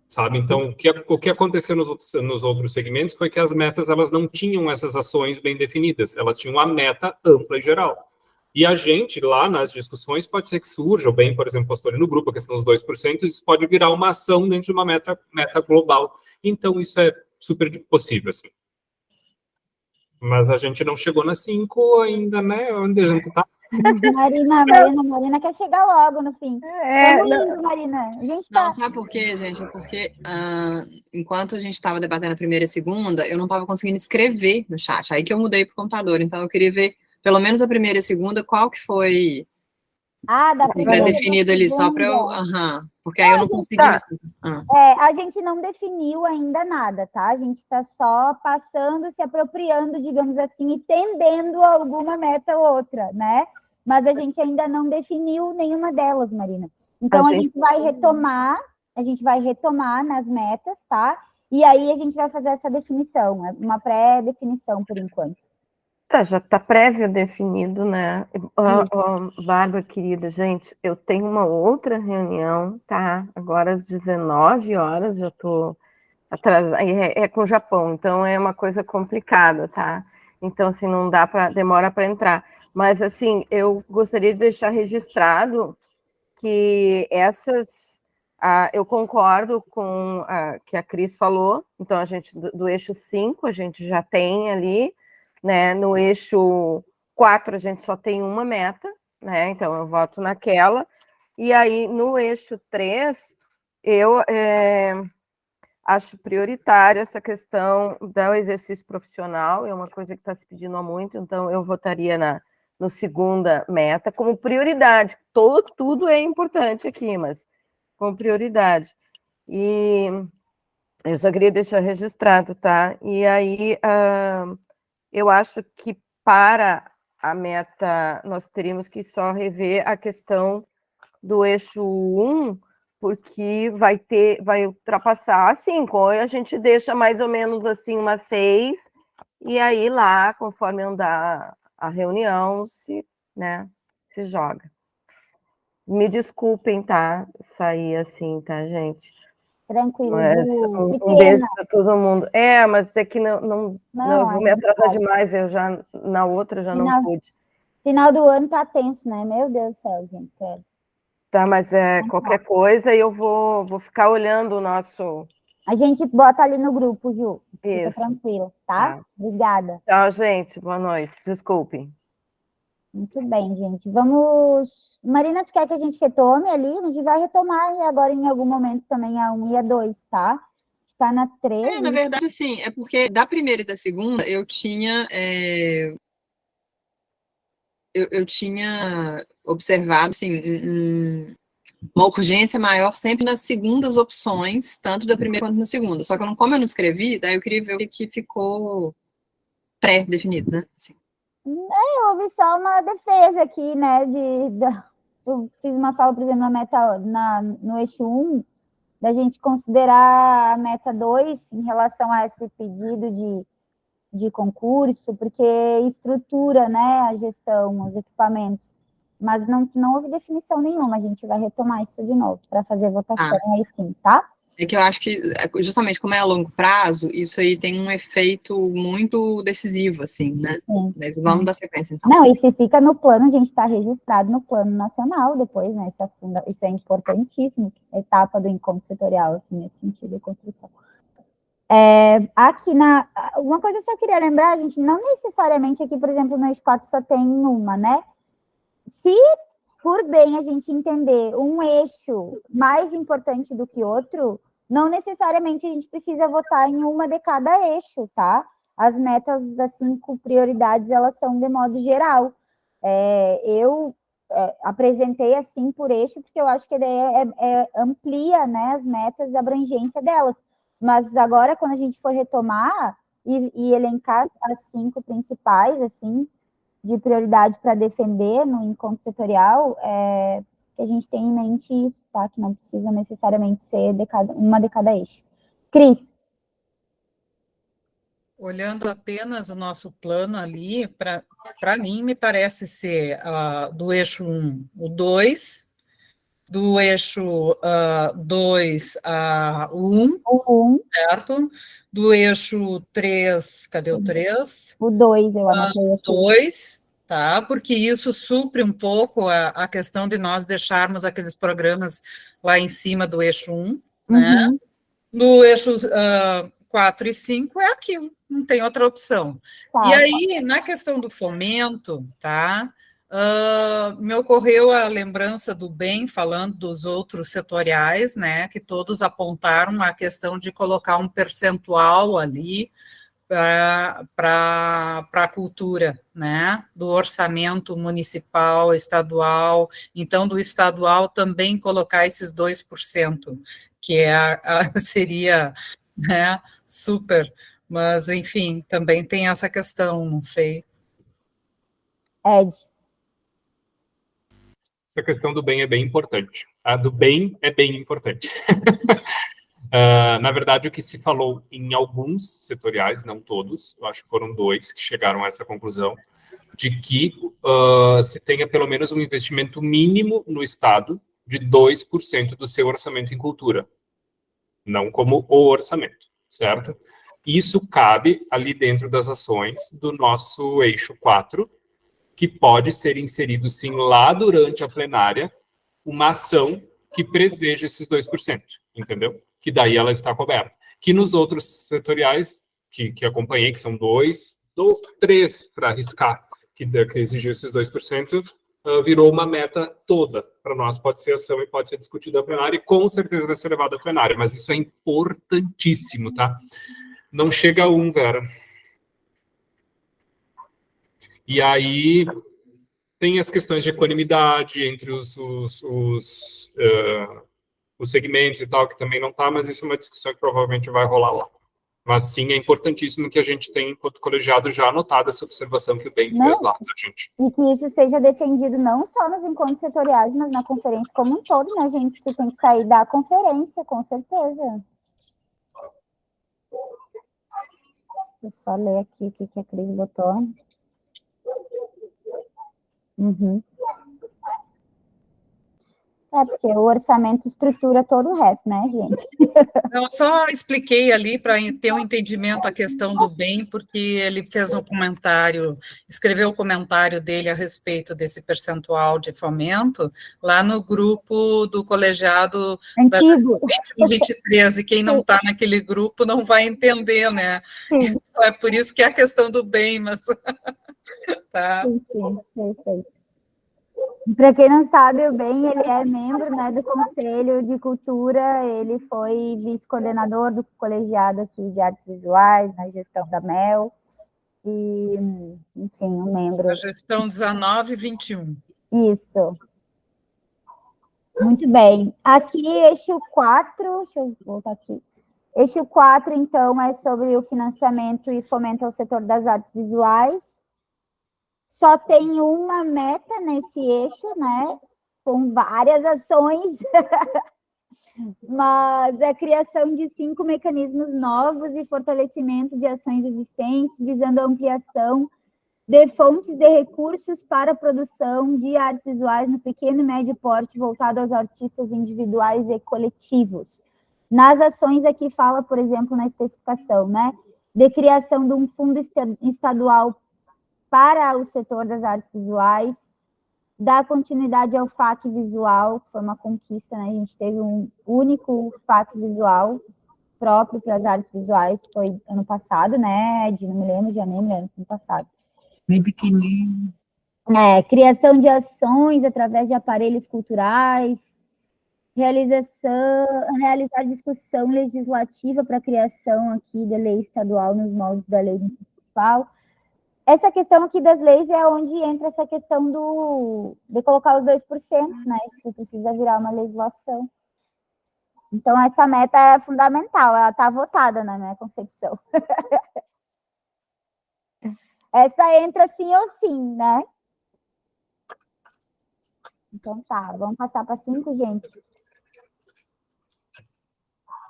Sabe? Então, o que aconteceu nos outros segmentos foi que as metas, elas não tinham essas ações bem definidas, elas tinham a meta ampla e geral. E a gente, lá nas discussões, pode ser que surja, ou bem, por exemplo, postou ali no grupo, a questão dos 2%, isso pode virar uma ação dentro de uma meta global. Então, isso é super possível, assim. Mas a gente não chegou nas 5 ainda, né? Onde a gente tá? Marina quer chegar logo no fim. Vamos indo, Marina. A gente tá... Não, sabe por quê, gente? É porque enquanto a gente estava debatendo a primeira e a segunda, eu não estava conseguindo escrever no chat. Aí que eu mudei para o computador. Então, eu queria ver, pelo menos a primeira e a segunda, qual que foi da primeira definido ali, só para eu... porque aí eu não consegui... a gente não definiu ainda nada, tá? A gente está só passando, se apropriando, digamos assim, e tendendo a alguma meta ou outra, né? Mas a gente ainda não definiu nenhuma delas, Marina. Então, a gente vai retomar nas metas, tá? E aí a gente vai fazer essa definição, uma pré-definição por enquanto. Já está prévio definido, né? Bárbara, querida, gente, eu tenho uma outra reunião, tá? Agora às 19 horas, já estou atrasada, é com o Japão, então é uma coisa complicada, tá? Então, assim, não dá para, demora para entrar. Mas, assim, eu gostaria de deixar registrado que eu concordo com o que a Cris falou, então a gente, do eixo 5, a gente já tem ali, né? No eixo 4, a gente só tem uma meta, né? Então, eu voto naquela. E aí, no eixo 3, eu acho prioritário essa questão do exercício profissional, é uma coisa que está se pedindo há muito, então eu votaria no segunda meta como prioridade. Tudo é importante aqui, mas como prioridade. E eu só queria deixar registrado, tá? E aí... eu acho que para a meta nós teríamos que só rever a questão do eixo 1, porque vai ultrapassar a 5, ou a gente deixa mais ou menos assim uma 6, e aí lá, conforme andar a reunião, se joga. Me desculpem, tá? Sair assim, tá, gente? Tranquilo. Mas um beijo para todo mundo. Mas é que não eu vou me atrasar demais, na outra já não pude. Final do ano tá tenso, né? Meu Deus do céu, gente. Tá, mas qualquer coisa eu vou ficar olhando o nosso... A gente bota ali no grupo, Ju. Fica Isso. tranquilo, tá? Obrigada. Tchau, gente. Boa noite. Desculpem. Muito bem, gente. Vamos... Marina, tu quer que a gente retome ali? A gente vai retomar agora em algum momento também a 1 e a 2, tá? Está na 3. Na verdade, sim. É porque da primeira e da segunda eu tinha... Eu tinha observado, assim, uma urgência maior sempre nas segundas opções, tanto da primeira quanto na segunda. Só que como eu não escrevi, daí eu queria ver o que ficou pré-definido, né? Assim. Houve só uma defesa aqui, né? Eu fiz uma fala, por exemplo, no eixo 1, da gente considerar a meta 2 em relação a esse pedido de concurso, porque estrutura, né, a gestão, os equipamentos. Mas não houve definição nenhuma, a gente vai retomar isso de novo, para fazer votação aí sim, tá? É que eu acho que, justamente como é a longo prazo, isso aí tem um efeito muito decisivo, assim, né? Sim. Mas vamos dar sequência, então. Não, e se fica no plano, a gente está registrado no plano nacional depois, né? Isso é importantíssimo, etapa do encontro setorial, assim, nesse sentido de construção. Aqui uma coisa que eu queria lembrar, gente, não necessariamente aqui, por exemplo, no eixo 4 só tem uma, né? Se por bem a gente entender um eixo mais importante do que outro, não necessariamente a gente precisa votar em uma de cada eixo, tá? As metas, as 5 prioridades, elas são de modo geral. Eu apresentei assim por eixo, porque eu acho que amplia, né, as metas e a abrangência delas. Mas agora, quando a gente for retomar e elencar as 5 principais, assim, de prioridade para defender no encontro setorial, que a gente tem em mente isso, tá? Que não precisa necessariamente ser uma de cada eixo. Cris. Olhando apenas o nosso plano ali, para mim, me parece ser do eixo 1, o 2, do eixo 2, o 1, certo? Do eixo 3, cadê o 3? O 2, eu anotei aqui. 2, tá? Porque isso supre um pouco a questão de nós deixarmos aqueles programas lá em cima do eixo 1, né? No eixo 4 e 5 é aquilo, não tem outra opção. Tá. E aí, na questão do fomento, tá? Me ocorreu a lembrança do bem, falando dos outros setoriais, né? Que todos apontaram a questão de colocar um percentual ali para a cultura, né? Do orçamento municipal, estadual. Então, do estadual também colocar esses 2%, que seria, né, super, mas, enfim, também tem essa questão, não sei. Ed. Essa questão do bem é bem importante. A do bem é bem importante. Na verdade, o que se falou em alguns setoriais, não todos, eu acho que foram 2 que chegaram a essa conclusão, de que se tenha pelo menos um investimento mínimo no Estado de 2% do seu orçamento em cultura. Não como o orçamento, certo? Isso cabe ali dentro das ações do nosso eixo 4, que pode ser inserido, sim, lá durante a plenária, uma ação que preveja esses 2%, entendeu? Que daí ela está coberta. Que nos outros setoriais, que acompanhei, que são 2 ou 3, para arriscar, que exigiu esses 2%, virou uma meta toda. Para nós pode ser ação e pode ser discutida na plenária, e com certeza vai ser levada à plenária, mas isso é importantíssimo, tá? Não chega a 1, Vera. E aí tem as questões de equanimidade entre os segmentos e tal, que também não está, mas isso é uma discussão que provavelmente vai rolar lá. Mas sim, é importantíssimo que a gente tenha, enquanto colegiado, já anotado essa observação que o Ben fez lá, tá, gente? E que isso seja defendido não só nos encontros setoriais, mas na conferência como um todo, né, gente? Isso tem que sair da conferência, com certeza. Deixa eu só ler aqui o que a Cris botou. Porque o orçamento estrutura todo o resto, né, gente? Eu só expliquei ali para ter um entendimento a questão do bem, porque ele fez um comentário, escreveu o comentário dele a respeito desse percentual de fomento lá no grupo do colegiado antigo. Da 23, e quem não está naquele grupo não vai entender, né? Então, é por isso que é a questão do bem, mas... tá. Sim, perfeito. Para quem não sabe, o Ben, ele é membro, né, do Conselho de Cultura, ele foi vice-coordenador do colegiado aqui de artes visuais, na gestão da MEL, e, enfim, um membro... A gestão 19 e 21. Isso. Muito bem. Aqui, eixo 4, deixa eu voltar aqui. Eixo 4, então, é sobre o financiamento e fomento ao setor das artes visuais. Só tem uma meta nesse eixo, né? Com várias ações, mas a criação de 5 mecanismos novos e fortalecimento de ações existentes, visando a ampliação de fontes de recursos para a produção de artes visuais no pequeno e médio porte, voltado aos artistas individuais e coletivos. Nas ações aqui fala, por exemplo, na especificação, né? De criação de um fundo estadual para o setor das artes visuais, dar continuidade ao FAC visual, que foi uma conquista, né? A gente teve um único FAC visual próprio para as artes visuais, foi ano passado, né? Não me lembro, já nem me lembro, ano passado. Bem pequenininho. Criação de ações através de aparelhos culturais, realizar discussão legislativa para a criação aqui da lei estadual nos moldes da lei municipal. Essa questão aqui das leis é onde entra essa questão de colocar os 2%, né? Isso precisa virar uma legislação. Então, essa meta é fundamental, ela está votada na minha concepção. Essa entra sim ou sim, né? Então tá, vamos passar para 5, gente.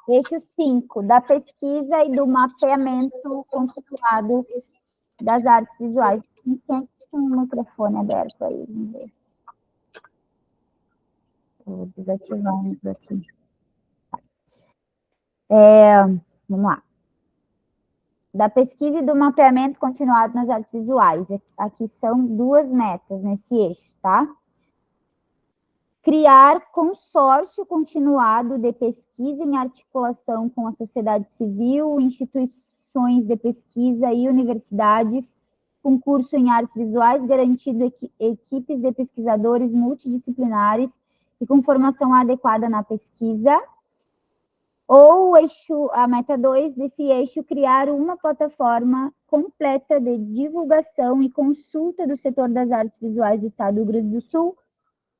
Eixo 5, da pesquisa e do mapeamento continuado das artes visuais. Tem um microfone aberto aí, vamos ver. Vou desativar um aqui. Vamos lá. Da pesquisa e do mapeamento continuado nas artes visuais. Aqui são 2 metas nesse eixo, tá? Criar consórcio continuado de pesquisa em articulação com a sociedade civil, instituições de pesquisa e universidades, com curso em artes visuais, garantindo equipes de pesquisadores multidisciplinares e com formação adequada na pesquisa. Ou a meta 2 desse eixo, criar uma plataforma completa de divulgação e consulta do setor das artes visuais do Estado do Rio Grande do Sul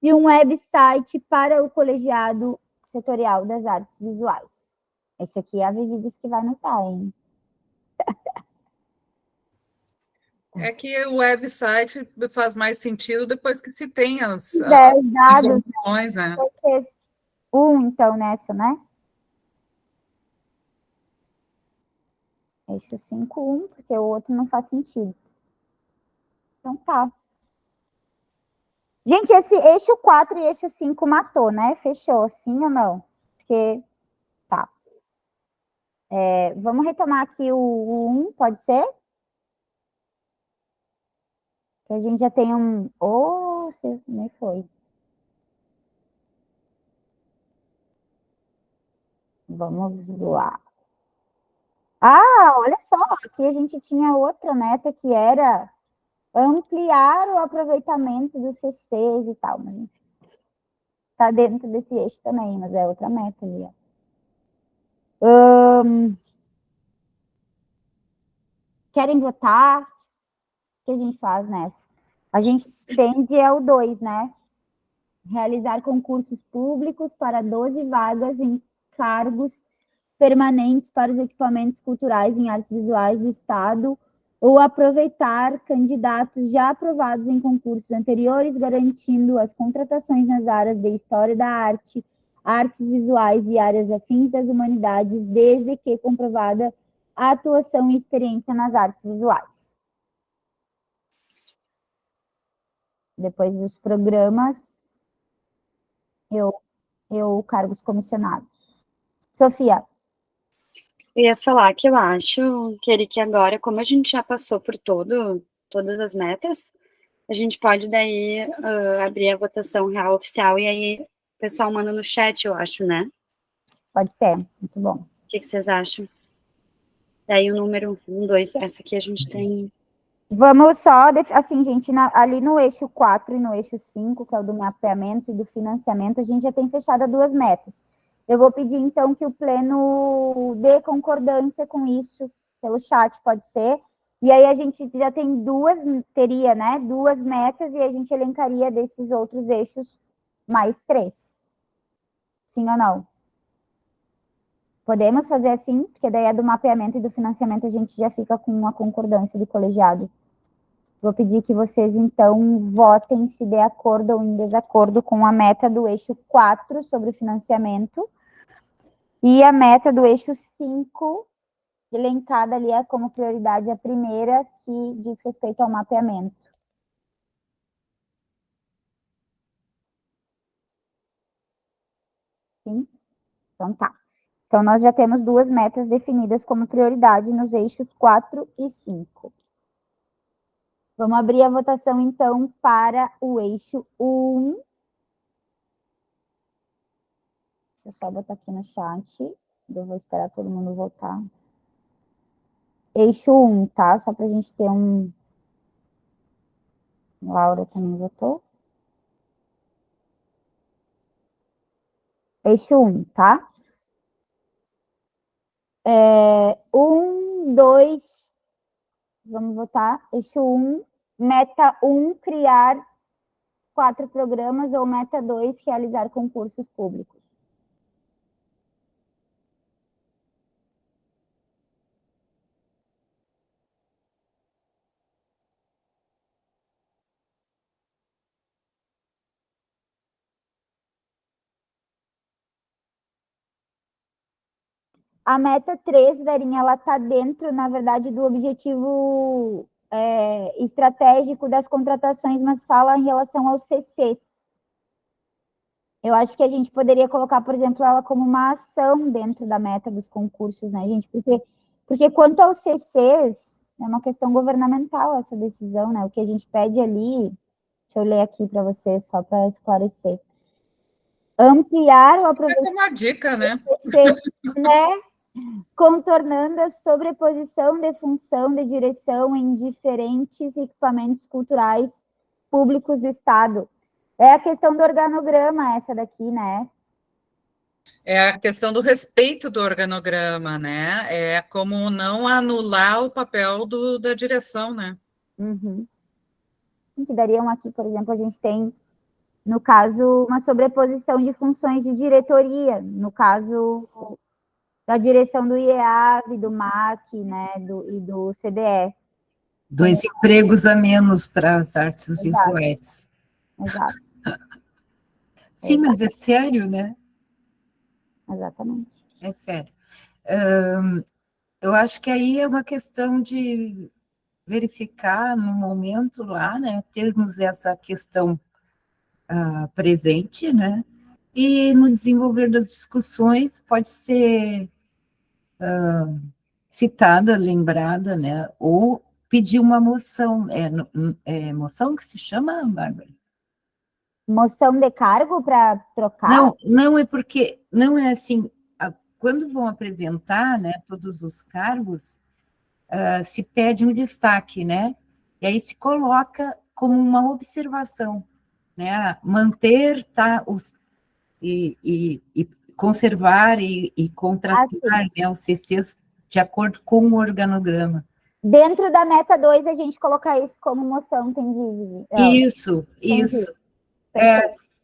e um website para o colegiado setorial das artes visuais. Esse aqui é a Vivi diz que vai anotar, hein? É que o website faz mais sentido depois que se tem as dados, informações, né? Então, nessa, né? Eixo 5, porque o outro não faz sentido. Então tá. Gente, esse eixo 4 e eixo 5 matou, né? Fechou, sim ou não? Porque, tá. Vamos retomar aqui o 1, pode ser? Que a gente já tem um... nem foi. Vamos lá. Olha só, aqui a gente tinha outra meta que era ampliar o aproveitamento dos CCs e tal, mas está dentro desse eixo também, mas é outra meta ali. Querem votar? O que a gente faz nessa? A gente tende ao 2, né? Realizar concursos públicos para 12 vagas em cargos permanentes para os equipamentos culturais em artes visuais do Estado, ou aproveitar candidatos já aprovados em concursos anteriores, garantindo as contratações nas áreas de História da Arte, Artes Visuais e áreas afins das humanidades, desde que comprovada a atuação e experiência nas artes visuais. Depois dos programas, cargos comissionados. Sofia. Eu ia falar que eu acho, que agora, como a gente já passou por todas as metas, a gente pode daí abrir a votação real oficial e aí o pessoal manda no chat, eu acho, né? Pode ser, muito bom. O que vocês acham? Daí o número 1, 2, essa aqui a gente tem... Vamos só, assim, gente, ali no eixo 4 e no eixo 5, que é o do mapeamento e do financiamento, a gente já tem fechado 2 metas. Eu vou pedir, então, que o Pleno dê concordância com isso, pelo chat, pode ser. E aí a gente já tem teria, né, 2 metas, e a gente elencaria desses outros eixos mais 3. Sim ou não? Podemos fazer assim, porque daí a do mapeamento e do financiamento a gente já fica com uma concordância do colegiado. Vou pedir que vocês, então, votem se de acordo ou em desacordo com a meta do eixo 4 sobre o financiamento e a meta do eixo 5, elencada ali como prioridade a primeira, que diz respeito ao mapeamento. Sim? Então tá. Então, nós já temos 2 metas definidas como prioridade nos eixos 4 e 5. Vamos abrir a votação, então, para o eixo 1. Deixa eu só botar aqui no chat. Eu vou esperar todo mundo votar. Eixo 1, tá? Só para a gente ter um... Laura também votou. eixo 1, tá? 1, 2, vamos votar, eixo 1, meta 1, criar 4 programas, ou meta 2, realizar concursos públicos. A meta 3, Verinha, ela está dentro, na verdade, do objetivo estratégico das contratações, mas fala em relação aos CCs. Eu acho que a gente poderia colocar, por exemplo, ela como uma ação dentro da meta dos concursos, né, gente? Porque quanto aos CCs, é uma questão governamental essa decisão, né? O que a gente pede ali, deixa eu ler aqui para vocês, só para esclarecer. Ampliar o aproveitamento. É uma dica, né? Né? Contornando a sobreposição de função de direção em diferentes equipamentos culturais públicos do Estado. É a questão do organograma, essa daqui, né? É a questão do respeito do organograma, né? É como não anular o papel da direção, né? Uhum. Que dariam aqui, por exemplo, a gente tem, no caso, uma sobreposição de funções de diretoria, no caso da direção do IEAV, do MAC, né, e do CDE. 2 empregos a menos para as artes visuais. Exato. Sim, mas é sério, né? Exatamente. É sério. Eu acho que aí é uma questão de verificar no momento lá, né, termos essa questão presente, né, e no desenvolver das discussões pode ser citada, lembrada, né, ou pedir uma moção. Moção que se chama, Bárbara? Moção de cargo para trocar? Não é porque, não é assim, quando vão apresentar, né, todos os cargos, se pede um destaque, né, e aí se coloca como uma observação, né, manter, tá, e conservar e contratar, né, os CCs de acordo com o organograma. Dentro da meta 2, a gente colocar isso como moção, entendi. Isso.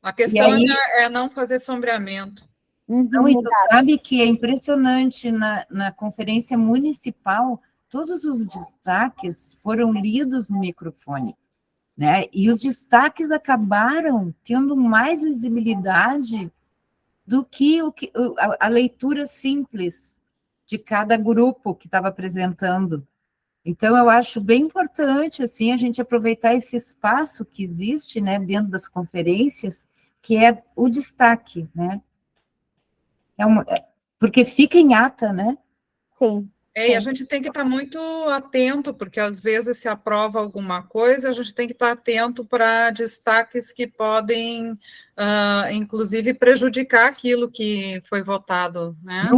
A questão aí, é não fazer sombreamento. Não, e tu sabe que é impressionante, na conferência municipal, todos os destaques foram lidos no microfone, né? E os destaques acabaram tendo mais visibilidade do que a leitura simples de cada grupo que estava apresentando. Então, eu acho bem importante, assim, a gente aproveitar esse espaço que existe, né, dentro das conferências, que é o destaque, né? Porque fica em ata, né? Sim. E a gente tem que estar muito atento, porque às vezes se aprova alguma coisa, a gente tem que estar atento para destaques que podem, inclusive, prejudicar aquilo que foi votado, né?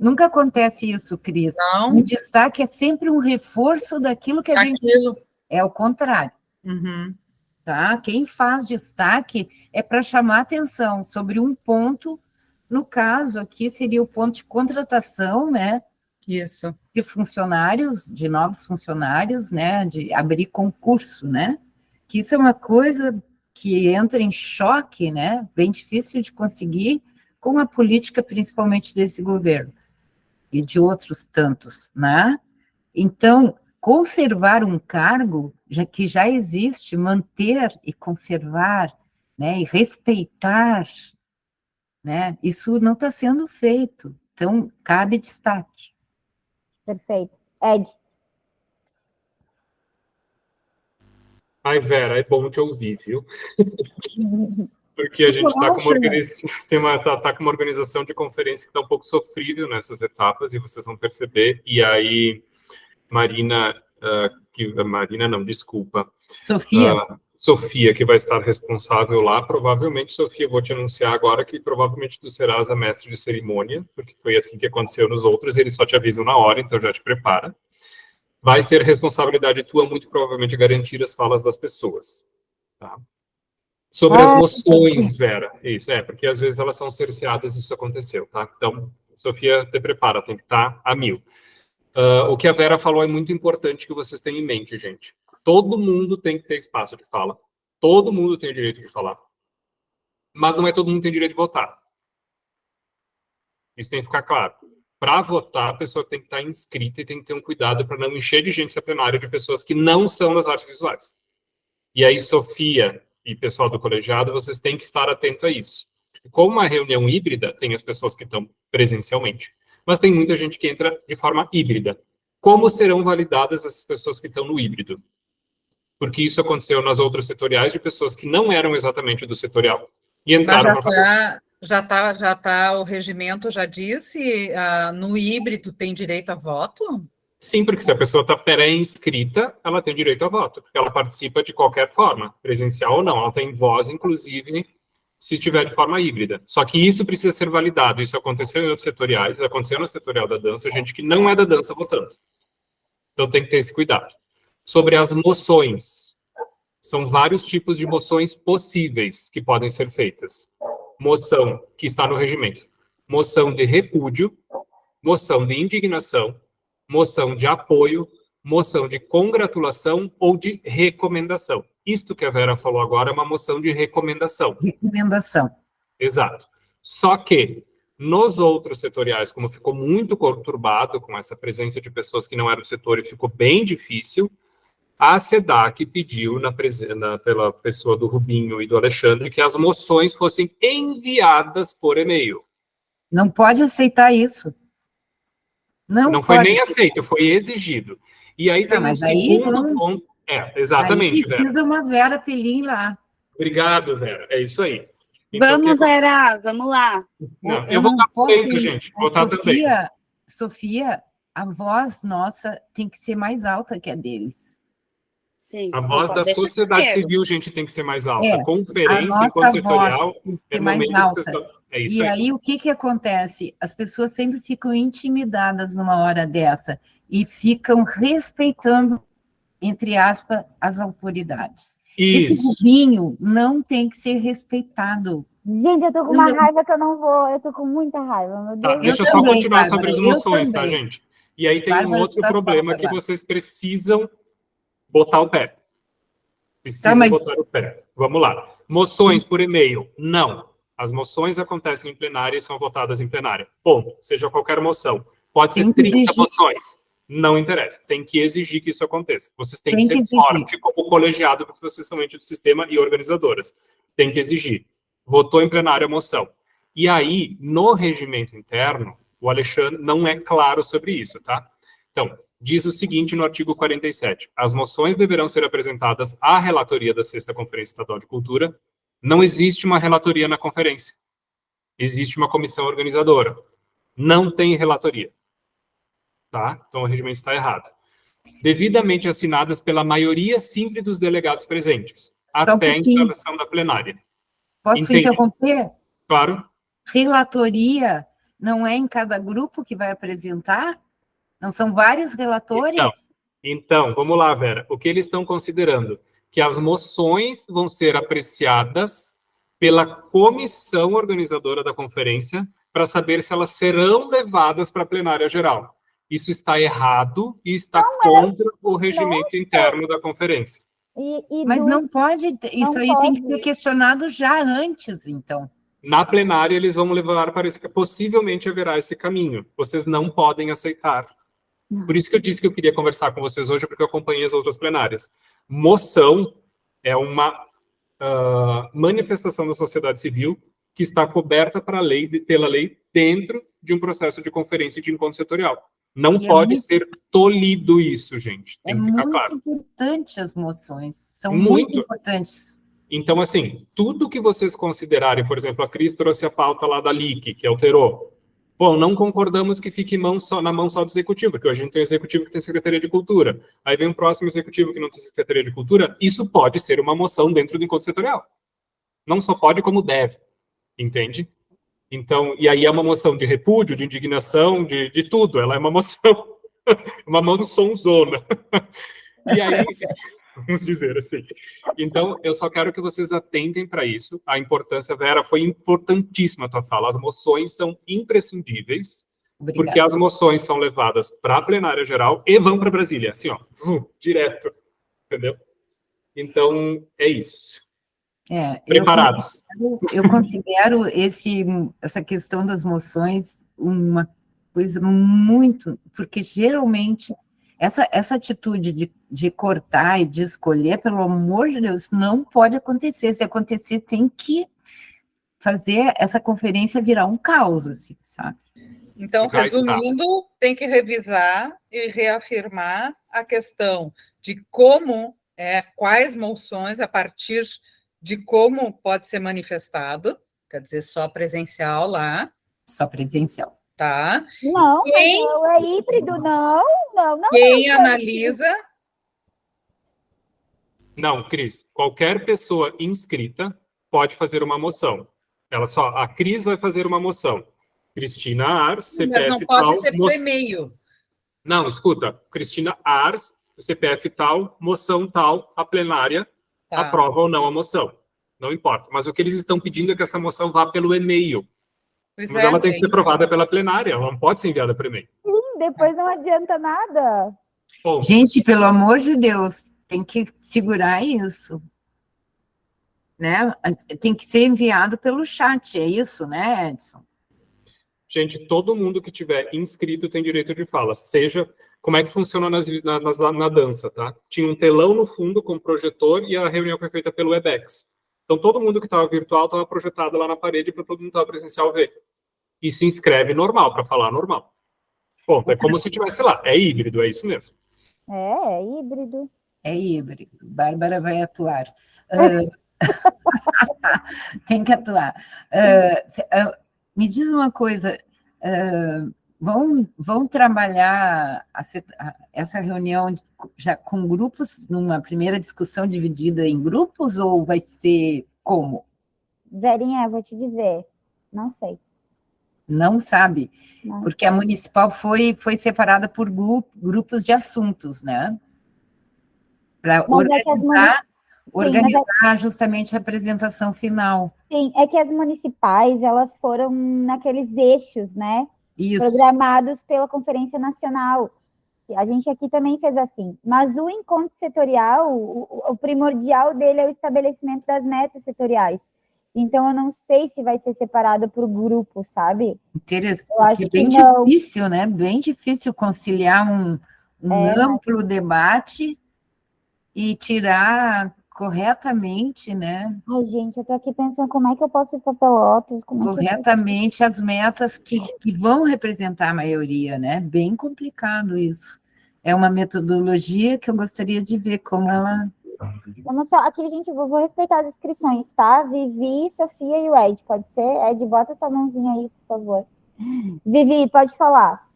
Nunca acontece isso, Cris. Não. Um destaque é sempre um reforço daquilo que a gente... É o contrário. Uhum. Tá? Quem faz destaque é para chamar atenção sobre um ponto. No caso aqui seria o ponto de contratação, né? Isso. De funcionários, de novos funcionários, né? De abrir concurso, né? Que isso é uma coisa que entra em choque, né? Bem difícil de conseguir com a política, principalmente desse governo e de outros tantos, né? Então, conservar um cargo que já existe, manter e conservar, né? E respeitar, né? Isso não está sendo feito. Então, cabe destaque. Perfeito. Ed. Ai, Vera, é bom te ouvir, viu? Porque a gente está com uma organização de conferência que está um pouco sofrível nessas etapas, e vocês vão perceber. E aí, Sofia, que vai estar responsável lá, provavelmente, Sofia, vou te anunciar agora que provavelmente tu serás a mestre de cerimônia, porque foi assim que aconteceu nos outros, eles só te avisam na hora, então já te prepara. Vai ser responsabilidade tua, muito provavelmente, garantir as falas das pessoas, tá? Sobre as moções, Vera. Isso, porque às vezes elas são cerceadas e isso aconteceu, tá? Então, Sofia, te prepara, tem que estar a 1000. O que a Vera falou é muito importante que vocês tenham em mente, gente. Todo mundo tem que ter espaço de fala. Todo mundo tem o direito de falar. Mas não é todo mundo que tem direito de votar. Isso tem que ficar claro. Para votar, a pessoa tem que estar inscrita e tem que ter um cuidado para não encher de gente essa plenária de pessoas que não são das artes visuais. E aí, Sofia e pessoal do colegiado, vocês têm que estar atento a isso. Como uma reunião híbrida, tem as pessoas que estão presencialmente, mas tem muita gente que entra de forma híbrida. Como serão validadas essas pessoas que estão no híbrido? Porque isso aconteceu nas outras setoriais de pessoas que não eram exatamente do setorial. E entraram para já tá, o regimento já disse, no híbrido tem direito a voto? Sim, porque se a pessoa está pré-inscrita, ela tem direito a voto, porque ela participa de qualquer forma, presencial ou não. Ela tem voz, inclusive, se estiver de forma híbrida. Só que isso precisa ser validado. Isso aconteceu em outros setoriais, aconteceu no setorial da dança, gente que não é da dança votando. Então tem que ter esse cuidado. Sobre as moções. São vários tipos de moções possíveis que podem ser feitas. Moção que está no regimento. Moção de repúdio, moção de indignação, moção de apoio, moção de congratulação ou de recomendação. Isto que a Vera falou agora é uma moção de recomendação. Recomendação. Exato. Só que, nos outros setoriais, como ficou muito conturbado com essa presença de pessoas que não eram do setor e ficou bem difícil, a SEDAC pediu, pela pessoa do Rubinho e do Alexandre, que as moções fossem enviadas por e-mail. Não pode aceitar isso. Não foi nem aceito, foi exigido. E aí tem um segundo ponto. Exatamente, Vera. Precisa uma Vera Pelim lá. Obrigado, Vera. É isso aí. Então, vamos, Vera, vamos lá. Não, eu vou estar dentro, gente. Vou estar também. Sofia, a voz nossa tem que ser mais alta que a deles. Sim. A voz da sociedade civil, gente, tem que ser mais alta. Conferência, enquanto setorial, é momento que vocês estão... É isso aí. O que acontece? As pessoas sempre ficam intimidadas numa hora dessa e ficam respeitando, entre aspas, as autoridades. Isso. Esse Rubinho não tem que ser respeitado. Gente, eu tô com uma raiva que eu não vou, eu tô com muita raiva, meu Deus. Tá, deixa eu só continuar sobre as moções, tá, gente? E aí tem um outro problema que vocês precisam botar o pé. Precisam botar o pé. Vamos lá. Moções por e-mail. Não. As moções acontecem em plenária e são votadas em plenária. Ponto. Seja qualquer moção. Pode ser 30 moções. Não interessa. Tem que exigir que isso aconteça. Vocês têm que ser forte como colegiado, porque vocês são ente do sistema e organizadoras. Tem que exigir. Votou em plenária a moção. E aí, no regimento interno, o Alexandre não é claro sobre isso, tá? Então, diz o seguinte no artigo 47. As moções deverão ser apresentadas à relatoria da 6ª Conferência Estadual de Cultura. Não existe uma relatoria na conferência. Existe uma comissão organizadora. Não tem relatoria. Tá? Então, o regimento está errado. Devidamente assinadas pela maioria simples dos delegados presentes, até a instalação da plenária. Posso interromper? Claro. Relatoria não é em cada grupo que vai apresentar? Não são vários relatores? Então, vamos lá, Vera. O que eles estão considerando? Que as moções vão ser apreciadas pela comissão organizadora da conferência para saber se elas serão levadas para a plenária geral. Isso está errado e está contra o regimento interno da conferência. Mas não pode, isso aí tem que ser questionado já antes, então. Na plenária, eles vão levar para esse... Possivelmente haverá esse caminho. Vocês não podem aceitar. Por isso que eu disse que eu queria conversar com vocês hoje, porque eu acompanhei as outras plenárias. Moção é uma manifestação da sociedade civil que está coberta pela lei dentro de um processo de conferência e de encontro setorial. Não pode ser tolhido isso, gente. Tem que ficar claro. É muito importante as moções. São muito importantes. Então, assim, tudo que vocês considerarem, por exemplo, a Cris trouxe a pauta lá da LIC, que alterou. Bom, não concordamos que fique na mão só do executivo, porque hoje a gente tem um executivo que tem Secretaria de Cultura. Aí vem um próximo executivo que não tem Secretaria de Cultura. Isso pode ser uma moção dentro do encontro setorial. Não só pode, como deve. Entende? Então, e aí é uma moção de repúdio, de indignação, de tudo. Ela é uma moção, uma moçãozona. E aí, vamos dizer assim. Então, eu só quero que vocês atentem para isso. A importância, Vera, foi importantíssima a tua fala. As moções são imprescindíveis, Obrigada. porque as moções são levadas para a plenária geral e vão para Brasília, assim, ó, direto, entendeu? Então, é isso. Preparados. Eu considero essa questão das moções uma coisa muito, porque geralmente essa atitude de cortar e de escolher, pelo amor de Deus, não pode acontecer. Se acontecer, tem que fazer essa conferência virar um caos, assim, sabe? Então, resumindo, tem que revisar e reafirmar a questão de quais moções, a partir de como pode ser manifestado, quer dizer, só presencial lá. Só presencial. Tá? Não, não, é híbrido, não. Quem analisa... Não, Cris, qualquer pessoa inscrita pode fazer uma moção. A Cris vai fazer uma moção. Cristina Ars, CPF Mas não tal... pode ser por e-mail. Não, escuta. Cristina Ars, CPF tal, moção tal, a plenária aprova ou não a moção. Não importa. Mas o que eles estão pedindo é que essa moção vá pelo e-mail. Mas ela tem que ser aprovada pela plenária, ela não pode ser enviada por e-mail. Sim, depois não adianta nada. Bom, gente, pelo amor de Deus, tem que segurar isso. Né? Tem que ser enviado pelo chat, é isso, né, Edson? Gente, todo mundo que tiver inscrito tem direito de fala, seja... Como é que funciona na dança, tá? Tinha um telão no fundo com projetor e a reunião foi feita pelo Webex. Então, todo mundo que estava virtual estava projetado lá na parede para todo mundo que estava presencial ver. E se inscreve normal, para falar normal. Bom, é como se tivesse lá. É híbrido, é isso mesmo. É híbrido. É híbrido. Bárbara vai atuar. Tem que atuar. Me diz uma coisa, vão trabalhar essa reunião já com grupos, numa primeira discussão dividida em grupos, ou vai ser como? Verinha, vou te dizer, não sei. Não sabe? Não porque sei. A municipal foi separada por grupos de assuntos, né? Para organizar justamente a apresentação final. Sim, é que as municipais, elas foram naqueles eixos, né? Isso. Programados pela Conferência Nacional. A gente aqui também fez assim. Mas o encontro setorial, o primordial dele é o estabelecimento das metas setoriais. Então, eu não sei se vai ser separado por grupo, sabe? Interessante. Eu acho é bem difícil, né? Bem difícil conciliar um amplo debate e tirar corretamente, né? Ai, gente, eu tô aqui pensando como é que eu posso ir para Pelotas, corretamente as metas que vão representar a maioria, né? Bem complicado isso. É uma metodologia que eu gostaria de ver como ela... Vamos só, aqui, gente, eu vou respeitar as inscrições, tá? Vivi, Sofia e o Ed, pode ser? Ed, bota tua mãozinha aí, por favor. Vivi, pode falar.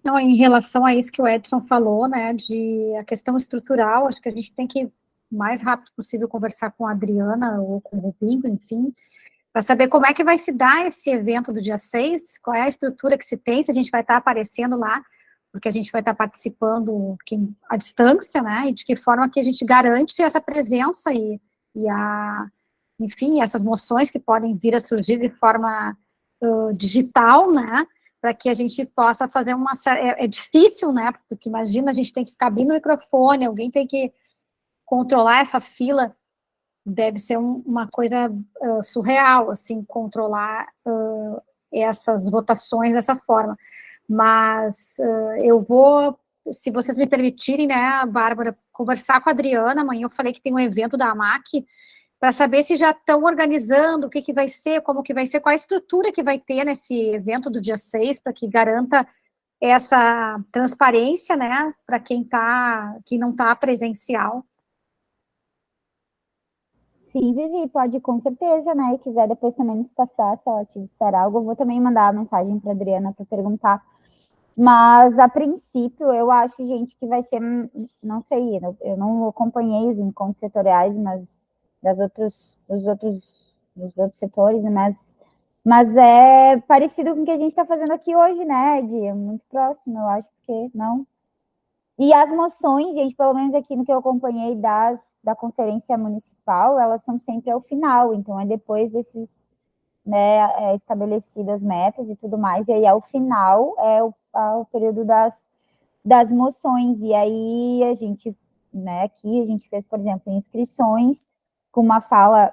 Não, em relação a isso que o Edson falou, né, de a questão estrutural, acho que a gente tem que, o mais rápido possível, conversar com a Adriana ou com o Rubinho, enfim, para saber como é que vai se dar esse evento do dia 6, qual é a estrutura que se tem, se a gente vai estar aparecendo lá, porque a gente vai estar participando à distância, né, e de que forma que a gente garante essa presença enfim, essas moções que podem vir a surgir de forma digital, né, para que a gente possa fazer uma... É difícil, né, porque imagina, a gente tem que ficar abrindo o microfone, alguém tem que controlar essa fila, deve ser uma coisa surreal, assim, controlar essas votações dessa forma. Mas eu vou, se vocês me permitirem, né, Bárbara, conversar com a Adriana, amanhã eu falei que tem um evento da AMAC, para saber se já estão organizando, o que vai ser, como que vai ser, qual a estrutura que vai ter nesse evento do dia 6, para que garanta essa transparência, né, para quem não está presencial. Sim, Vivi, pode com certeza, né, e quiser depois também nos passar, se ela te disser algo, eu vou também mandar a mensagem para a Adriana para perguntar. Mas, a princípio, eu acho, gente, que vai ser, não sei, eu não acompanhei os encontros setoriais, mas dos outros setores, mas é parecido com o que a gente está fazendo aqui hoje, né, Ed? É muito próximo, eu acho, porque não... E as moções, gente, pelo menos aqui no que eu acompanhei da conferência municipal, elas são sempre ao final, então é depois desses, né, estabelecidas metas e tudo mais, e aí ao final é o período das moções, e aí a gente, né, aqui a gente fez, por exemplo, inscrições com uma fala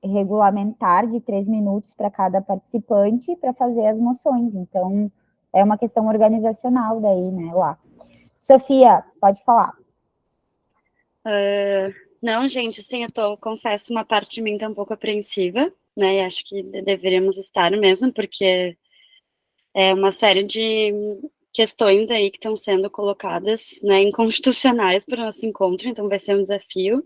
regulamentar de 3 minutos para cada participante para fazer as moções, então é uma questão organizacional daí, né, lá. Sofia, pode falar. Não, gente, assim, confesso, uma parte de mim tá um pouco apreensiva, né, e acho que deveríamos estar mesmo, porque é uma série de questões aí que estão sendo colocadas, né, inconstitucionais para o nosso encontro, então vai ser um desafio.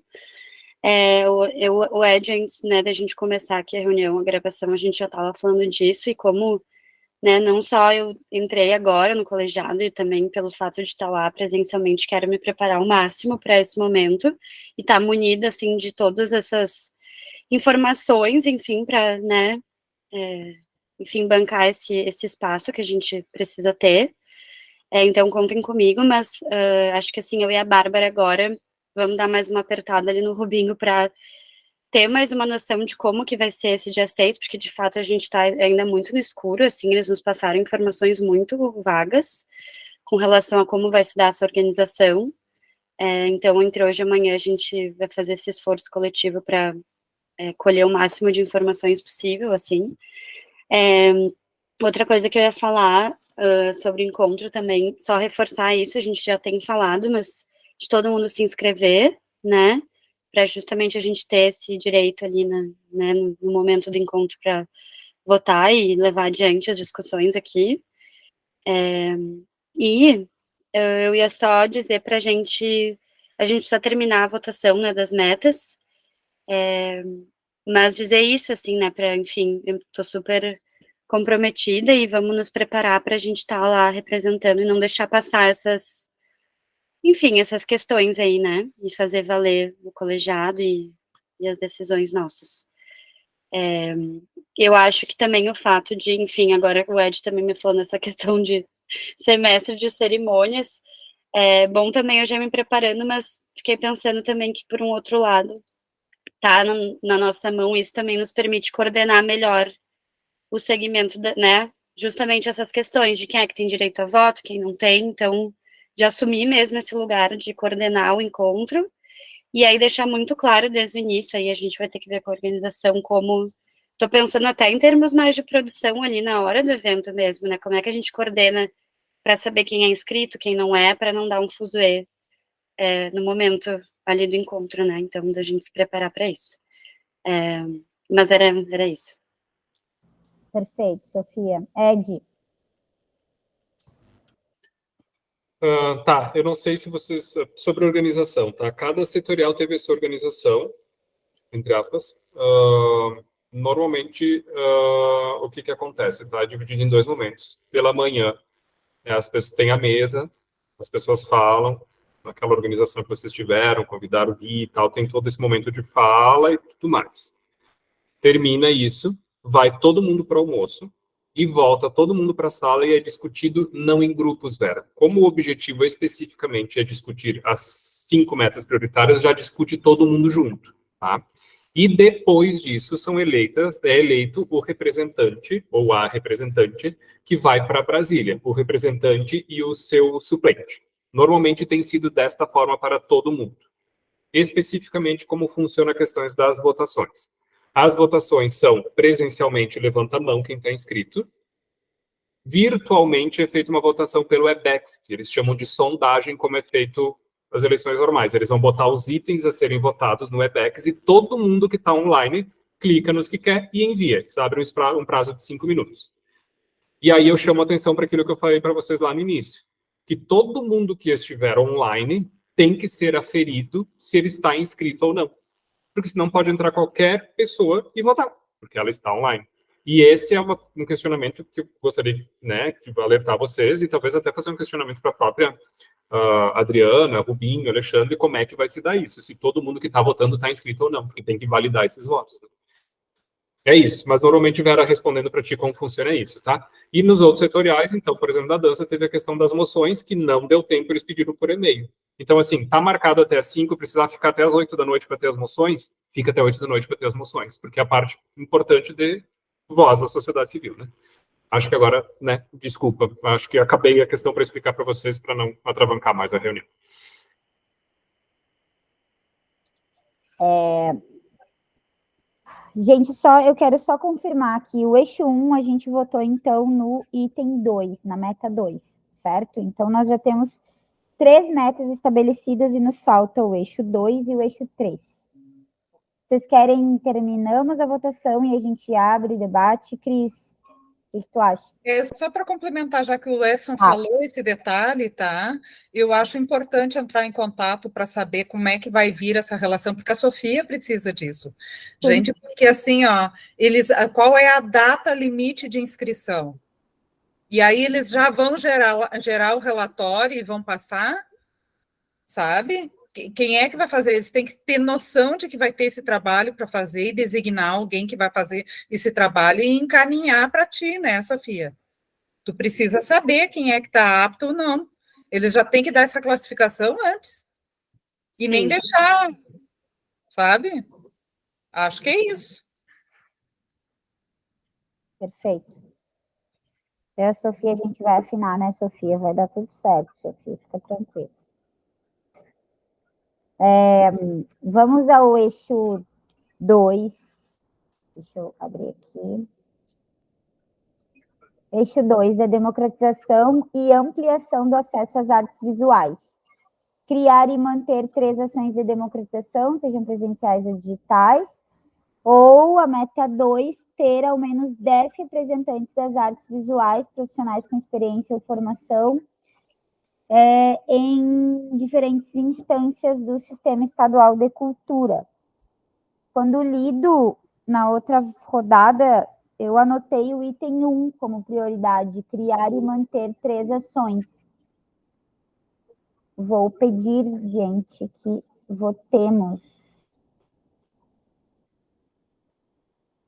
O Ed, antes, né, da gente começar aqui a reunião, a gravação, a gente já estava falando disso, e como, né, não só eu entrei agora no colegiado, e também pelo fato de estar lá presencialmente, quero me preparar ao máximo para esse momento, e estar munida, assim, de todas essas informações, enfim, para, né, enfim, bancar esse espaço que a gente precisa ter. Então, contem comigo, mas acho que, assim, eu e a Bárbara agora vamos dar mais uma apertada ali no Rubinho para ter mais uma noção de como que vai ser esse dia 6, porque, de fato, a gente está ainda muito no escuro, assim, eles nos passaram informações muito vagas com relação a como vai se dar essa organização. Então, entre hoje e amanhã, a gente vai fazer esse esforço coletivo para colher o máximo de informações possível, assim. Outra coisa que eu ia falar sobre o encontro também, só reforçar isso, a gente já tem falado, mas de todo mundo se inscrever, né, para justamente a gente ter esse direito ali, né, no momento do encontro para votar e levar adiante as discussões aqui. E eu ia só dizer para a gente precisa terminar a votação, né, das metas, mas dizer isso, assim, né, para, enfim, eu tô super comprometida e vamos nos preparar para a gente estar lá representando e não deixar passar essas questões aí, né, e fazer valer o colegiado e as decisões nossas. Eu acho que também o fato de, enfim, agora o Ed também me falou nessa questão de semestre de cerimônias, é bom também eu já me preparando, mas fiquei pensando também que, por um outro lado, tá na nossa mão, isso também nos permite coordenar melhor o segmento, né, justamente essas questões de quem é que tem direito a voto, quem não tem, então, de assumir mesmo esse lugar de coordenar o encontro, e aí deixar muito claro desde o início, aí a gente vai ter que ver com a organização como, tô pensando até em termos mais de produção ali na hora do evento mesmo, né, como é que a gente coordena para saber quem é inscrito, quem não é, para não dar um fuzuê no momento ali do encontro, né, então, da gente se preparar para isso. Mas era isso. Perfeito, Sofia. Ed. Tá, eu não sei se vocês... Sobre organização, tá? Cada setorial teve a sua organização, entre aspas. Normalmente, o que acontece, tá? É dividido em 2 momentos. Pela manhã, as pessoas têm a mesa, as pessoas falam, aquela organização que vocês tiveram, convidaram o Gui e tal, tem todo esse momento de fala e tudo mais. Termina isso, vai todo mundo para o almoço, e volta todo mundo para a sala e é discutido não em grupos, Vera. Como o objetivo especificamente é discutir as 5 metas prioritárias, já discute todo mundo junto, tá? E depois disso é eleito o representante ou a representante que vai para Brasília, o representante e o seu suplente. Normalmente tem sido desta forma para todo mundo. Especificamente como funciona as questões das votações. As votações são presencialmente, levanta a mão quem está inscrito. Virtualmente é feita uma votação pelo Webex, que eles chamam de sondagem, como é feito as eleições normais. Eles vão botar os itens a serem votados no Webex e todo mundo que está online clica nos que quer e envia. Eles abrem um prazo de 5 minutos. E aí eu chamo a atenção para aquilo que eu falei para vocês lá no início, que todo mundo que estiver online tem que ser aferido se ele está inscrito ou não. Porque senão pode entrar qualquer pessoa e votar, porque ela está online. E esse é um questionamento que eu gostaria, né, de alertar vocês e talvez até fazer um questionamento para a própria Adriana, Rubinho, Alexandre, como é que vai se dar isso, se todo mundo que está votando está inscrito ou não, porque tem que validar esses votos. Né? É isso, mas normalmente Vera respondendo para ti como funciona isso, tá? E nos outros setoriais, então, por exemplo, da dança, teve a questão das moções, que não deu tempo, eles pediram por e-mail. Então, assim, tá marcado até as 5, precisar ficar até as 8 da noite para ter as moções, fica até 8 da noite para ter as moções, porque é a parte importante de voz da sociedade civil, né? Acho que agora, né, desculpa, acho que acabei a questão para explicar para vocês, para não atravancar mais a reunião. Gente, eu quero só confirmar que o eixo 1 a gente votou, então, no item 2, na meta 2, certo? Então, nós já temos 3 metas estabelecidas e nos falta o eixo 2 e o eixo 3. Vocês querem, terminamos a votação e a gente abre debate? Cris, o que tu acha? Só para complementar, já que o Edson falou esse detalhe, tá? Eu acho importante entrar em contato para saber como é que vai vir essa relação, porque a Sofia precisa disso. Gente, porque assim, ó, qual é a data limite de inscrição? E aí eles já vão gerar o relatório e vão passar, sabe? Quem é que vai fazer? Eles têm que ter noção de que vai ter esse trabalho para fazer e designar alguém que vai fazer esse trabalho e encaminhar para ti, né, Sofia? Tu precisa saber quem é que está apto ou não. Eles já têm que dar essa classificação antes. E nem deixar, sabe? Acho que é isso. Perfeito. Eu e a Sofia, a gente vai afinar, né, Sofia? Vai dar tudo certo, Sofia, fica tranquila. Vamos ao eixo 2. Deixa eu abrir aqui. Eixo 2, da democratização e ampliação do acesso às artes visuais. Criar e manter 3 ações de democratização, sejam presenciais ou digitais. Ou a meta 2, ter ao menos 10 representantes das artes visuais, profissionais com experiência ou formação, em diferentes instâncias do Sistema Estadual de Cultura. Quando lido na outra rodada, eu anotei o item 1 como prioridade, criar e manter 3 ações. Vou pedir, gente, que votemos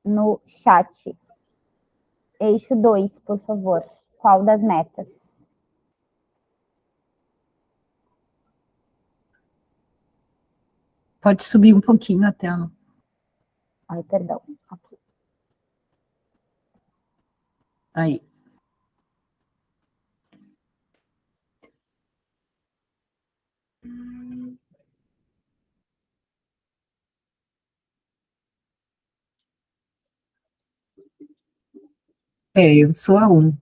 no chat. Eixo 2, por favor. Qual das metas? Pode subir um pouquinho a tela. Ai, perdão. Aqui. Aí. Eu sou a 1.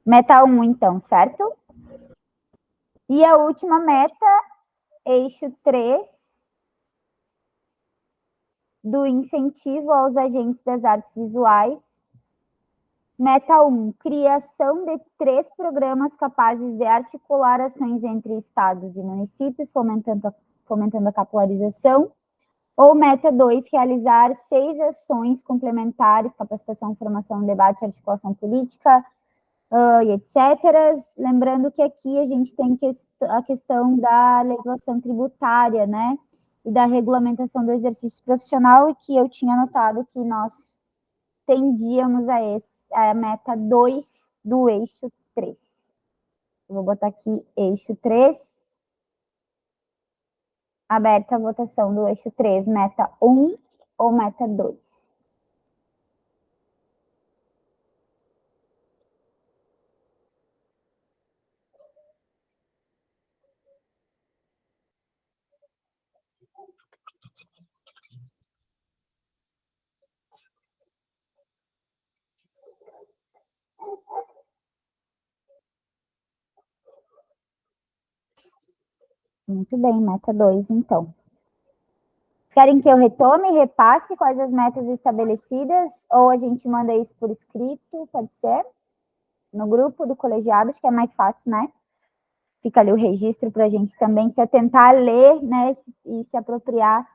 Meta 1, então, certo? E a última meta, eixo 3, do incentivo aos agentes das artes visuais. Meta 1, criação de 3 programas capazes de articular ações entre estados e municípios, fomentando a capilarização. Ou meta 2, realizar 6 ações complementares, capacitação, formação, debate, articulação política, e etc. Lembrando que aqui a gente tem a questão da legislação tributária, né? E da regulamentação do exercício profissional, e que eu tinha notado que nós tendíamos a meta 2 do eixo 3. Eu vou botar aqui eixo 3. Aberta a votação do eixo 3, meta 1 ou meta 2? Muito bem, meta 2, então. Querem que eu retome e repasse quais as metas estabelecidas? Ou a gente manda isso por escrito, pode ser? No grupo do colegiado, acho que é mais fácil, né? Fica ali o registro para a gente também se atentar a ler, né? E se apropriar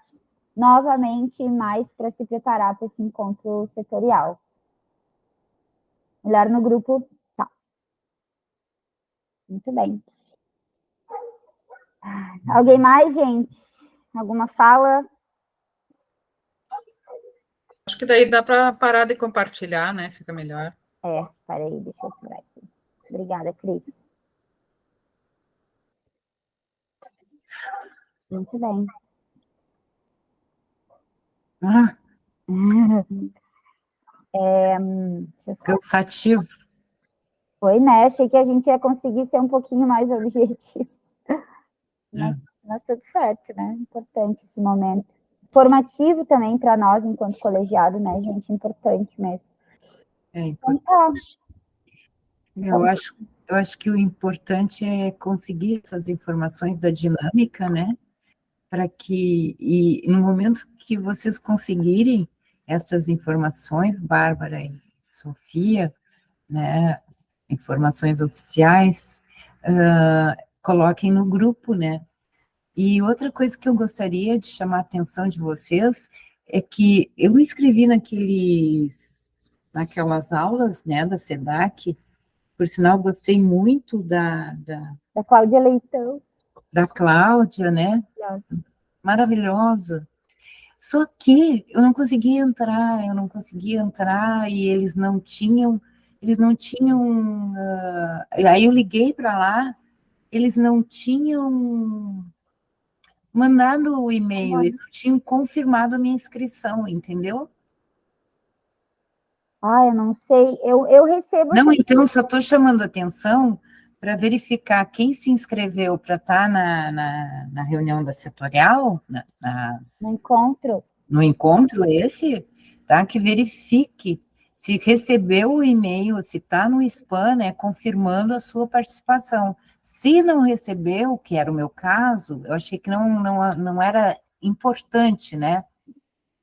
novamente mais para se preparar para esse encontro setorial. Melhor no grupo? Tá. Muito bem. Alguém mais, gente? Alguma fala? Acho que daí dá para parar de compartilhar, né? Fica melhor. Peraí, deixa eu tirar aqui. Obrigada, Cris. Muito bem. Ah, Deixa eu só- cansativo. Foi, né? Achei que a gente ia conseguir ser um pouquinho mais objetivo. É. Mas tudo certo, né? Importante esse momento. Formativo também para nós, enquanto colegiado, né, gente? Importante mesmo. Então tá. Eu acho que o importante é conseguir essas informações da dinâmica, né? Para que, e no momento que vocês conseguirem essas informações, Bárbara e Sofia, né? Informações oficiais, coloquem no grupo, né? E outra coisa que eu gostaria de chamar a atenção de vocês é que eu me inscrevi naquelas aulas, né, da SEDAC, por sinal, gostei muito da Cláudia Leitão. da Cláudia, né? Maravilhosa. Só que eu não conseguia entrar, e eles não tinham, aí eu liguei para lá, eles não tinham mandado o e-mail, eles não tinham confirmado a minha inscrição, entendeu? Eu não sei, eu recebo... Não, então, só estou chamando atenção para verificar quem se inscreveu para estar na reunião da setorial, No encontro. no encontro esse, tá? Que verifique se recebeu o e-mail, se está no spam, né? Confirmando a sua participação. Se não recebeu, que era o meu caso, eu achei que não era importante, né?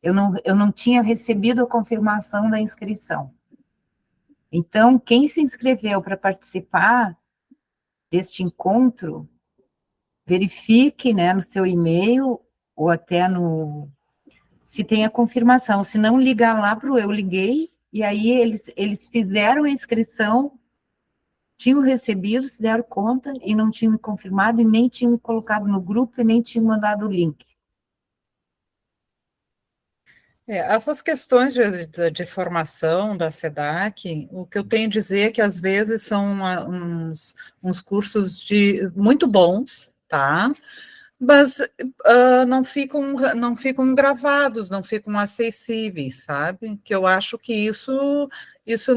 Eu não tinha recebido a confirmação da inscrição. Então, quem se inscreveu para participar deste encontro, verifique, né, no seu e-mail ou até se tem a confirmação. Se não, ligar lá para o Eu Liguei, e aí eles fizeram a inscrição, tinham recebido, se deram conta e não tinham me confirmado e nem tinham me colocado no grupo e nem tinham mandado o link. Essas questões de formação da SEDAC, o que eu tenho a dizer é que às vezes são uns cursos muito bons, tá? Mas não ficam gravados, não ficam acessíveis, sabe? Que eu acho que isso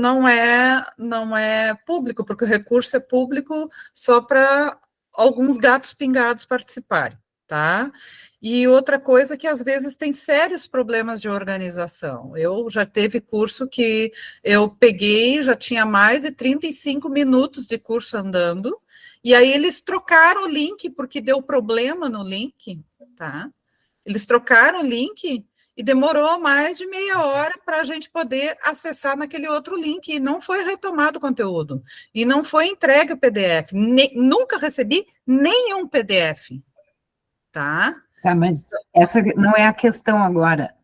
não é público, porque o recurso é público só para alguns gatos pingados participarem, tá? E outra coisa que às vezes tem sérios problemas de organização. Eu já teve curso que eu peguei, já tinha mais de 35 minutos de curso andando, e aí eles trocaram o link, porque deu problema no link, tá? Eles trocaram o link e demorou mais de meia hora para a gente poder acessar naquele outro link, e não foi retomado o conteúdo, e não foi entregue o PDF, nunca recebi nenhum PDF, tá? Tá, mas essa não é a questão agora.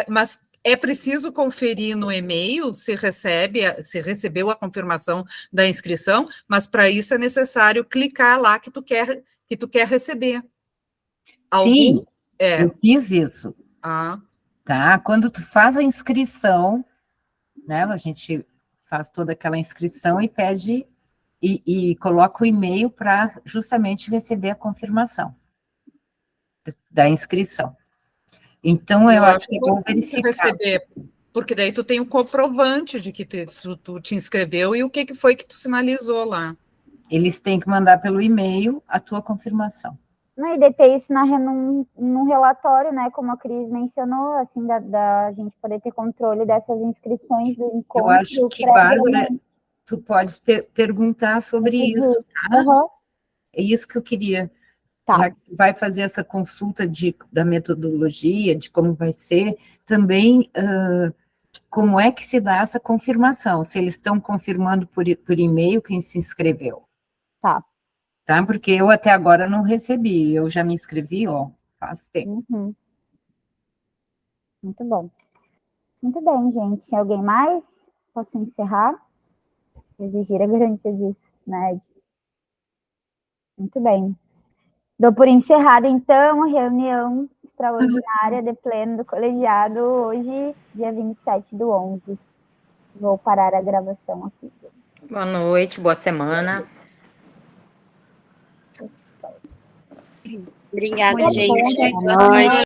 Mas é preciso conferir no e-mail se recebeu a confirmação da inscrição, mas para isso é necessário clicar lá que tu quer receber. Sim, eu fiz isso. Tá? Quando tu faz a inscrição, né? A gente faz toda aquela inscrição e pede e coloca o e-mail para justamente receber a confirmação da inscrição. Então, eu acho que vou verificar. Receber, porque daí tu tem o comprovante de que tu te inscreveu e o que foi que tu sinalizou lá. Eles têm que mandar pelo e-mail a tua confirmação. E de ter isso num relatório, né, como a Cris mencionou, assim, da gente poder ter controle dessas inscrições do encontro. Eu acho que, Bárbara, tu podes perguntar sobre isso, tá? Uhum. É isso que eu queria. Tá. Já que vai fazer essa consulta da metodologia, de como vai ser, também como é que se dá essa confirmação, se eles estão confirmando por e-mail quem se inscreveu. Tá. Tá? Porque eu até agora não recebi, eu já me inscrevi, faz tempo. Uhum. Muito bom. Muito bem, gente. Alguém mais? Posso encerrar? Exigir a garantia disso, né, Ed? Muito bem. Dou por encerrada, então, a reunião extraordinária de pleno do colegiado hoje, dia 27/11. Vou parar a gravação aqui. Boa noite, boa semana. Obrigada, Muito bom, gente. gente. Boa noite.